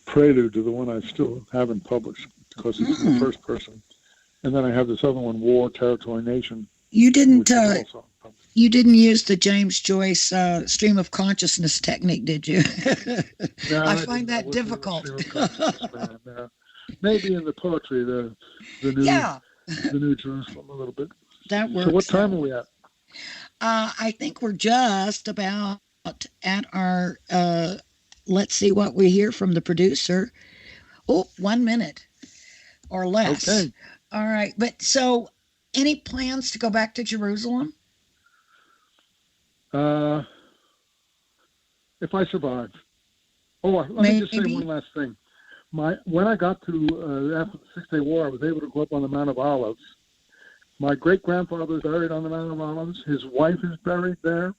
prelude to the one I still haven't published because it's the first person. And then I have this other one, War, Territory, Nation. You didn't use the James Joyce stream of consciousness technique, did you? No, I find that difficult. Maybe in the poetry, the New Jerusalem a little bit. That works. So what time are we at? I think we're just about at our let's see what we hear from the producer. Oh, 1 minute or less. Okay. All right. But so any plans to go back to Jerusalem? If I survive. Oh, let me just say one last thing. When I got to, after the Six-Day War, I was able to go up on the Mount of Olives. My great-grandfather is buried on the Mount of Olives. His wife is buried there.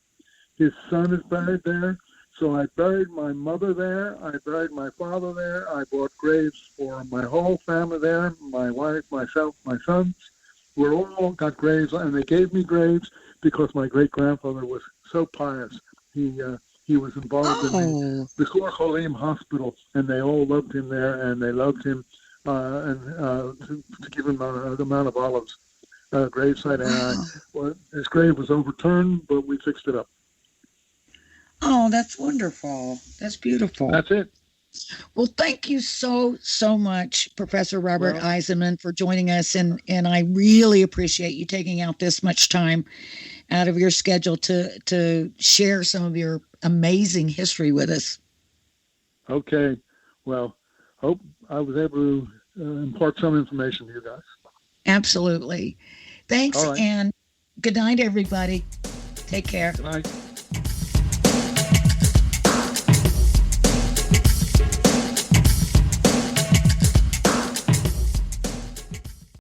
His son is buried there. So I buried my mother there. I buried my father there. I bought graves for my whole family there, my wife, myself, my sons. We all got graves, and they gave me graves because my great-grandfather was so pious. He was involved in the Kor Cholim hospital, and they all loved him there, and they loved him to give him the Mount of Olives gravesite. And his grave was overturned, but we fixed it up. Oh, that's wonderful. That's beautiful. That's it. Well, thank you so much, Professor Robert Eisenman, for joining us, and I really appreciate you taking out this much time out of your schedule to share some of your amazing history with us. Okay. Well, hope I was able to impart some information to you guys. Absolutely. Thanks, All right. and good night, everybody. Take care. Good night.